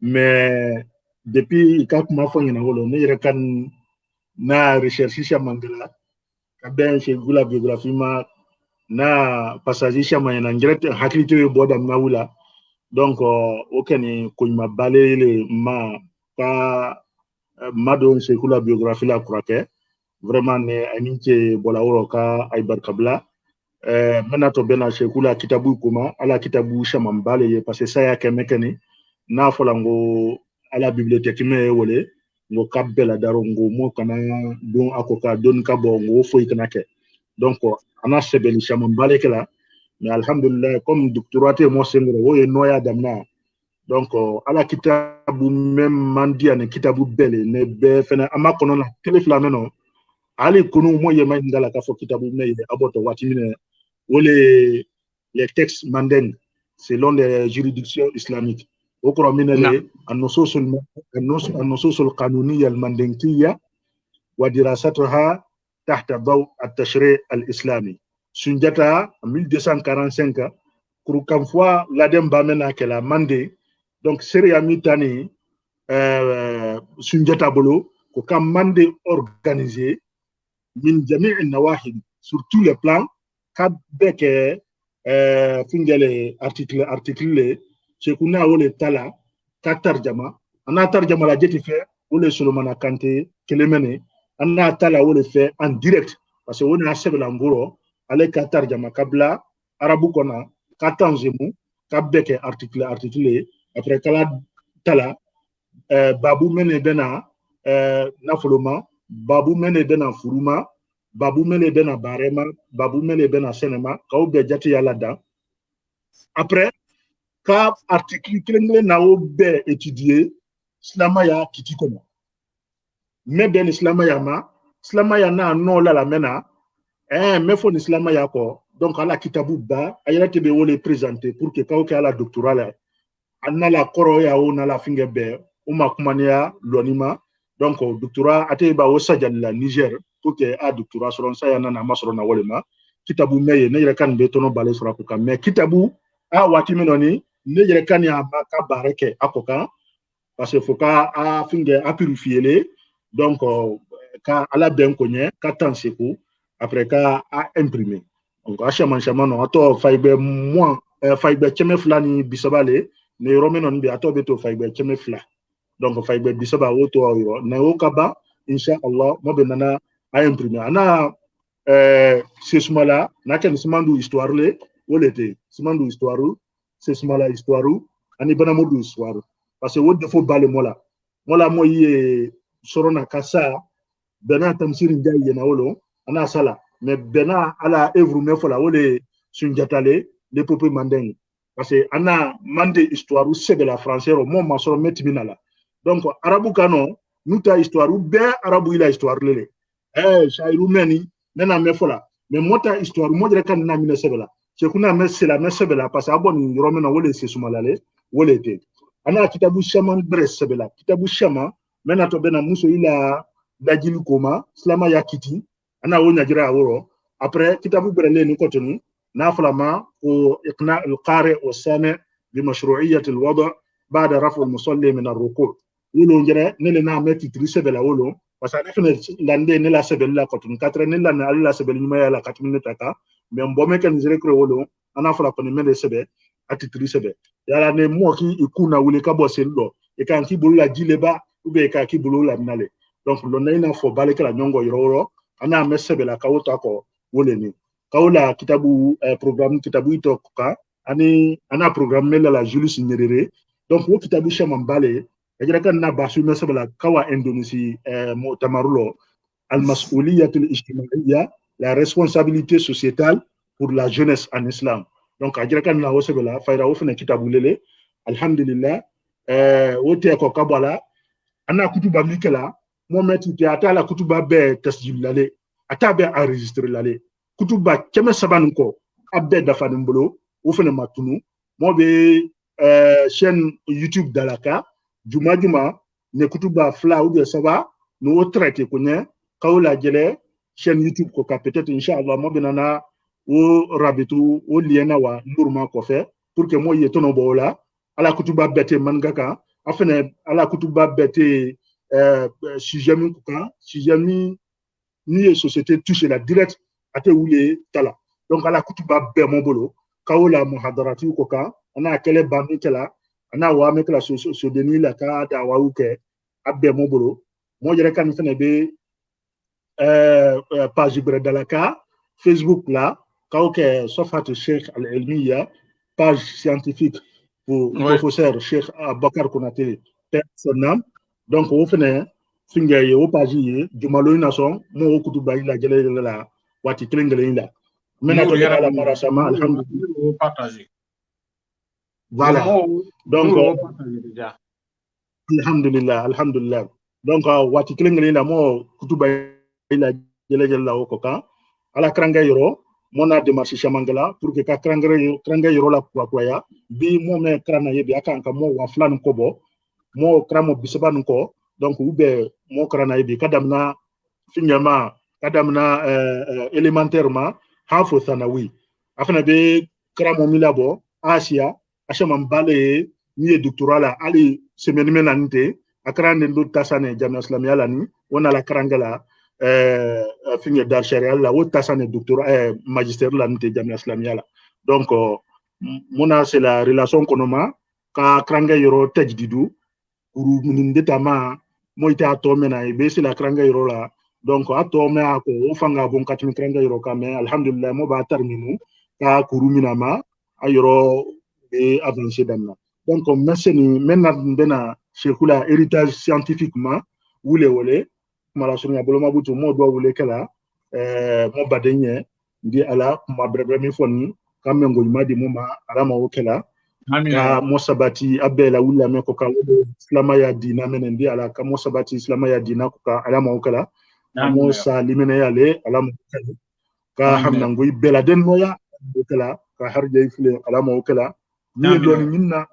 mais depuis quand ma fo ngina wolo ne rekan na recherche cha mangala ka ben chez la biographie ma na passage chama na direct hakilité bodam na wula donc o keni kunyma balele ma ka madon sekula biographie la kurake vraiment ne aninke bola woro ka ay barkabla menato bena sekula kitabu kuma ala kitabu chama balele parce que ça ya kemekeni na folango ala bibliothèque me wole ngo kabbela daro ngo mo kana don akoka don kabo ngo foyi kana ke donc ana sebeli chama balele la mais alhamdulillah comme doctorat mo sengro wo noya damna donc ala kitabu même mandia ne kitabu bele ne be fena ama kono na telefla meno ali kunu mo yema ndala ka fo kitabu me aboto watimine wole les textes mandeng selon les juridictions islamiques au coromine le النصوص القانونية المندنكية ودراستها تحت ضوء التشريع الإسلامي Sunjata en 1245 pour qu'en fois l'adem bamena que la mandé donc Seria Mitani Sunjata bolo ko kam mandé organisé min jami' an-nawahid sur tous les plans kadbe fingale article chekuna wole tala katarjama ana tarjama la jeti fait wole Solomon Kante kelemene ana tala wole fait en direct parce que on a sebe la ngoro ale katarjama kabla arabu kona katanjemu kabeke article après kala tala babu mene bena nafoloma babu mene bena furuma babu mene bena barema babu mene bena senema ka be jati yala da après ka article kilengele na o be étudier islamaya kiti kono me ben islamaya na no la mena me fo islamaya ko donc ala kitabu ba ayati be wole présenter pour que ka ala doctorat anna la koro ya o na la fingebe uma kumania lonima donc doctorat ate ba o sajal la Niger pour que a doctorat soron sa yana na masoro na wolema kitabu meye ne yere kan be tono balé sura ko kam mais kitabu a wati menoni ne yere kan ya ba ka bareke akoka parce que faut ka a finge a purifier les donc ka ala ben konye ka tanseku après ka a imprimer donc a chama no ato faybe moins faybe cheme flani bisabale ne romenon bi ato beto faybe cheme fla donc faybe bisaba woto yo na okaba inshallah mo be nana a imprimer ana c'est smala na ken simandu histoire le wolete simandu histoire c'est smala histoire ani bana modu histoire parce que wode fo bale mola moyi sorona kasa bena tamsir ndai yena wolo ana sala mais bena ala evru me fola wole sunjatale le peuple mandeng parce que ana mande histoire c'est de la français au moment masoro metminala donc arabu kano nuta histoire be arabu ila histoire lele shairu meni nena me fola mais mota histoire mo dire kan na mine sebela c'est kuna me c'est la me sebela parce que abon romena wole c'est sumalale wole te ana kitabu shaman bres sebela kitabu shama mena to bena muso ila dajil koma slama ya kiti ana wonya jira woro après kitabu brele ni kotonu na flama o iqna al-qari wa sami bi mashru'iyyat al-wad' ba'da raf' al-musalli min ar-ruku' wolo njere nele na meti trise bela wolo parce que fene lande ne la sebela kotonu 4 ne la na la sebela ni ya la 4 minutes aka mais mbome kan jere kro wolo ana fala ko ne mede sebe ati trise be yala ne mo ki ikuna wule ka bosendo e kan ki bulu la jileba ube ka ki bulu la minale donc lo naina fo baleke la nyongo yororo ana mesebe la kawota ko woleni kawla kitabu programme kitabu ito ka ani ana programme la Julius Nyerere donc wo kitabu shama mbale ajira kan na basu mesebe la kawa Indonésie mo tamarulo al mas'uliyatu al ijtimaiyya la responsabilité sociétale pour la jeunesse en islam donc ajira kan na wosebe la fayra wo fene kitabu lele alhamdulillah wote ko kabala ana kutuba mikela momenti te ata la kutuba be tasjil lale ata be enregistrer lale kutuba keme saban ko abbe dafa mbolo wo fene matunu mo be chaîne YouTube dalaka juma ne kutuba fla ou bien ça va no traité ko ne kawla jele chaîne YouTube ko ka peut-être inshallah mo be nana o rabitu o liena wa ndurma ko fe pour que mo yetono bola ala kutuba bete mangaka afene ala kutuba bete si jamais ni société touche la direct ate wule tala donc ala kutuba be mo bolo kawla muhadarati ko ka ana kele bami kala ana wa me kala so deni la ka da wa uke abbe mo bolo mo jere kan fene be page Bredalaka, Facebook là, quand Sofat Cheikh Al-Elmiya, page scientifique pour professeur Cheikh Bakar Konate, personne. Donc, on fait finger ye o page ye jumalo ina son mo o kutuba ila jele la wati klingele ila mena to ala marasama alhamdulillah partager voilà donc alhamdulillah donc wati klingele ila mo kutuba ila jele la o koka ala kranga yoro mona démarche chamangala pour que ka kranga yoro la kwa ya bi mo me krana ye bi akanka mo wa flan kobo mo kramo bisaban ko donc ube mo krana ye bi kadamna finyama kadamna élémentairement hafo thanawi afana be kramo milabo asia ashama mbale ni doctorat ali semaine menante akrande ndo tasane jamia islamia la ni wona la krangala finge dar sharia la wo tasane doctorat magistère la nte jamia islamia la donc mona c'est la relation konoma ka kranga yoro tajdidu kuru ndetama moita atomena be c'est la kranga yoro la donc atome ako o fanga bon katmi kranga yoro kame alhamdulillah mo ba terminu ka kuru minama ayoro be avancer danna donc merci ni menna bena chekula héritage scientifiquement wule wole mala sunya boloma butu mo do wule kala mo badenye ndi ala ma brebe mi fonni kamme ngol madi mo ma ala ma wokela ka mo sabati abela wula me ko ka islama ya dina menen ndi ala ka mo sabati islama ya dina ko ka ala ma wokela mo sa limene yale ala ma wokela ka hamna ngoy bela den moya wokela ka harje fule ala ma wokela ni loni minna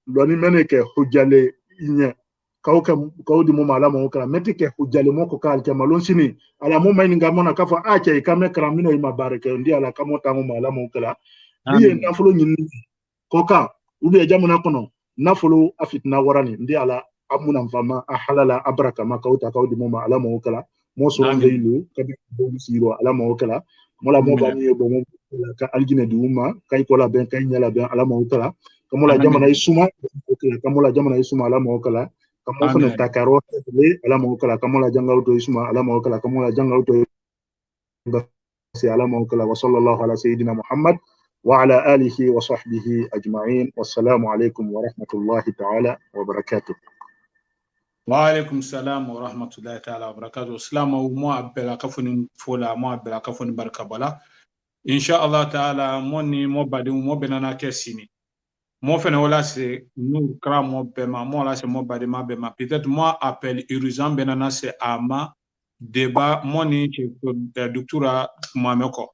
loni mene ke hujale inya kawdi mo mala mo kala meti ke hujale mo ko kal ke malon sini ala mo may nga mona kafa a ke kame kramino ma bareke ndi ala kamo tango mala mo kala ni na fulo nyin ko ka ube jamuna kono na fulo afitna warani ndi ala amuna mfama ahalala abraka makauta kawdi mo mala mo kala mo so ndeylu kabi bo siro ala mo kala mo la mo ba mi bo mo ka aljine di umma kay ko la ben kay nyala ben ala mo kala kamola jamana isuma kamola jamana isuma ala mo kala kamo fana takaro ala mo kala kamola janga auto isuma ala mo kala kamola janga auto si ala mo kala wa sallallahu ala sayidina muhammad wa ala alihi wa sahbihi ajma'in wassalamu alaikum wa rahmatullahi ta'ala wa barakatuh wa alaikum salam wa rahmatullahi ta'ala wa barakatuh salamu mo abela kafuni fola mo abela kafuni barakabala insha Allah ta'ala moni mo badi mo benana kesini moi fene wala c'est nous kra mo bema moi là c'est mo badi ma bema peut-être moi appel urgent benana c'est ama débat moni que docteur Mameko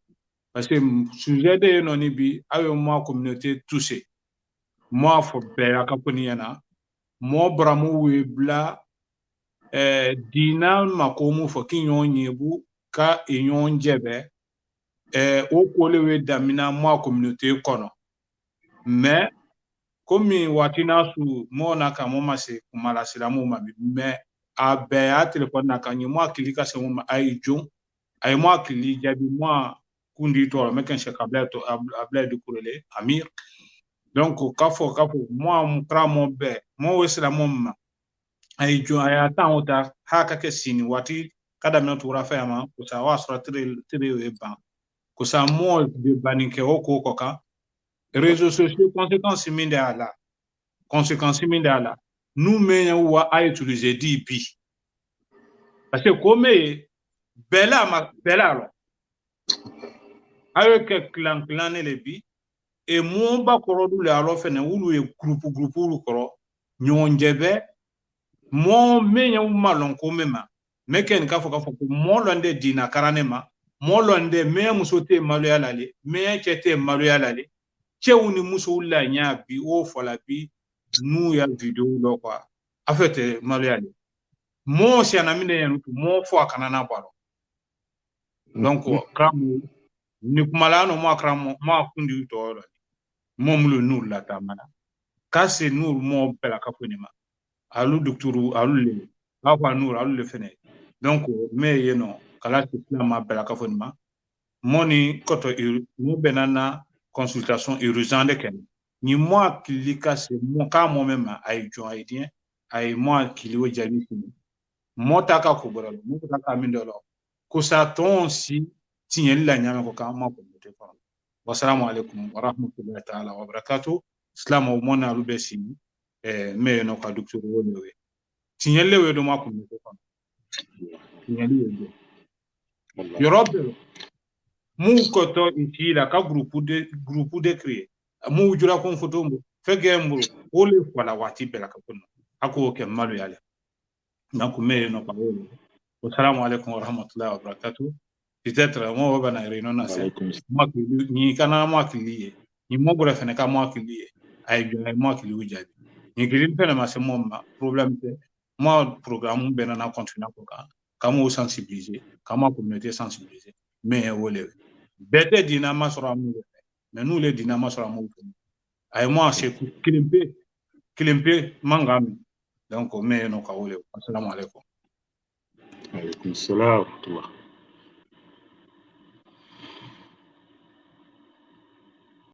parce que sujet de noni bi ayo moi communauté touchée moi faut bela kaponi yana mo bramu we bla dina makomu fo kinyon nyebu ka enyon jebe o kolewe damina moi communauté kono mais comme watina su mo na ka mo mase kumala silamu ma mais a be a téléphone na ka ni mo akili ka se mo ay jon ay mo akili jabi mo kundi to me kan se kabla to abla de kurele amir donc kafo mo kra mo be mo wesila mo ma ay jon ay ata ota haka ke sini wati kada me to rafa ma ko sa wasra tre e ban ko sa mo de baninke o ko ka réseaux sociaux conséquences mindala nous menons à utiliser DP parce que comme bella avec clan les bi et mon ba korodu le alo fene wulu e groupe wulu koro nyonjebe mon menons malon comme ma meken ka fo ko mon londe dina karanema mon londe me musote malu yalale me chete malu yalale chewuni muso la nya bi o fola bi nous ya vidéo lo quoi en fait maluali mo si anamine yanu mo fo akana baro donc kramu ni kumalano mo kramu mo kundi to lo mo mulu nur la tamana kase nur mo bela kaponima alu docteur alu le afa nur alu le fene donc mais yeno kala islam bela kaponima moni koto mu benana consultation urgente ken ni moi kilika se mo ka mo même ay jo haïtien ay moi kilo jabi fini mota ka ko boralo mo ta ka min dolo ko sa ton si tinyel la nyama ko ka ma ko te ko wassalamu alaikum wa rahmatullahi ta'ala wa barakatuh islam o mona lu besi me no ka docteur wolewe tinyel lewe do ma ko te ko tinyel lewe Europe mu koto ici la ka groupe de créer mu jura kon photo mu fege mu ole wala wati bela ka kono ako ke malu yale donc me no pa wole assalamu alaikum wa rahmatullahi wa barakatuh peut-être mo bana réunion na c'est moi ni kana moi qui lié ni mo gura fene ka moi qui lié ay jo moi qui lié jabi ni girin fene ma c'est mon problème moi programme bena na continuer ko ka kamo sensibiliser kamo communauté sensibiliser mais wole bete dinama sura mu mais nous les dinama sura mu ay moi c'est kilimpe mangami donc mais no ka wole assalamu alaikum Alaykum salam wa rahmatullah.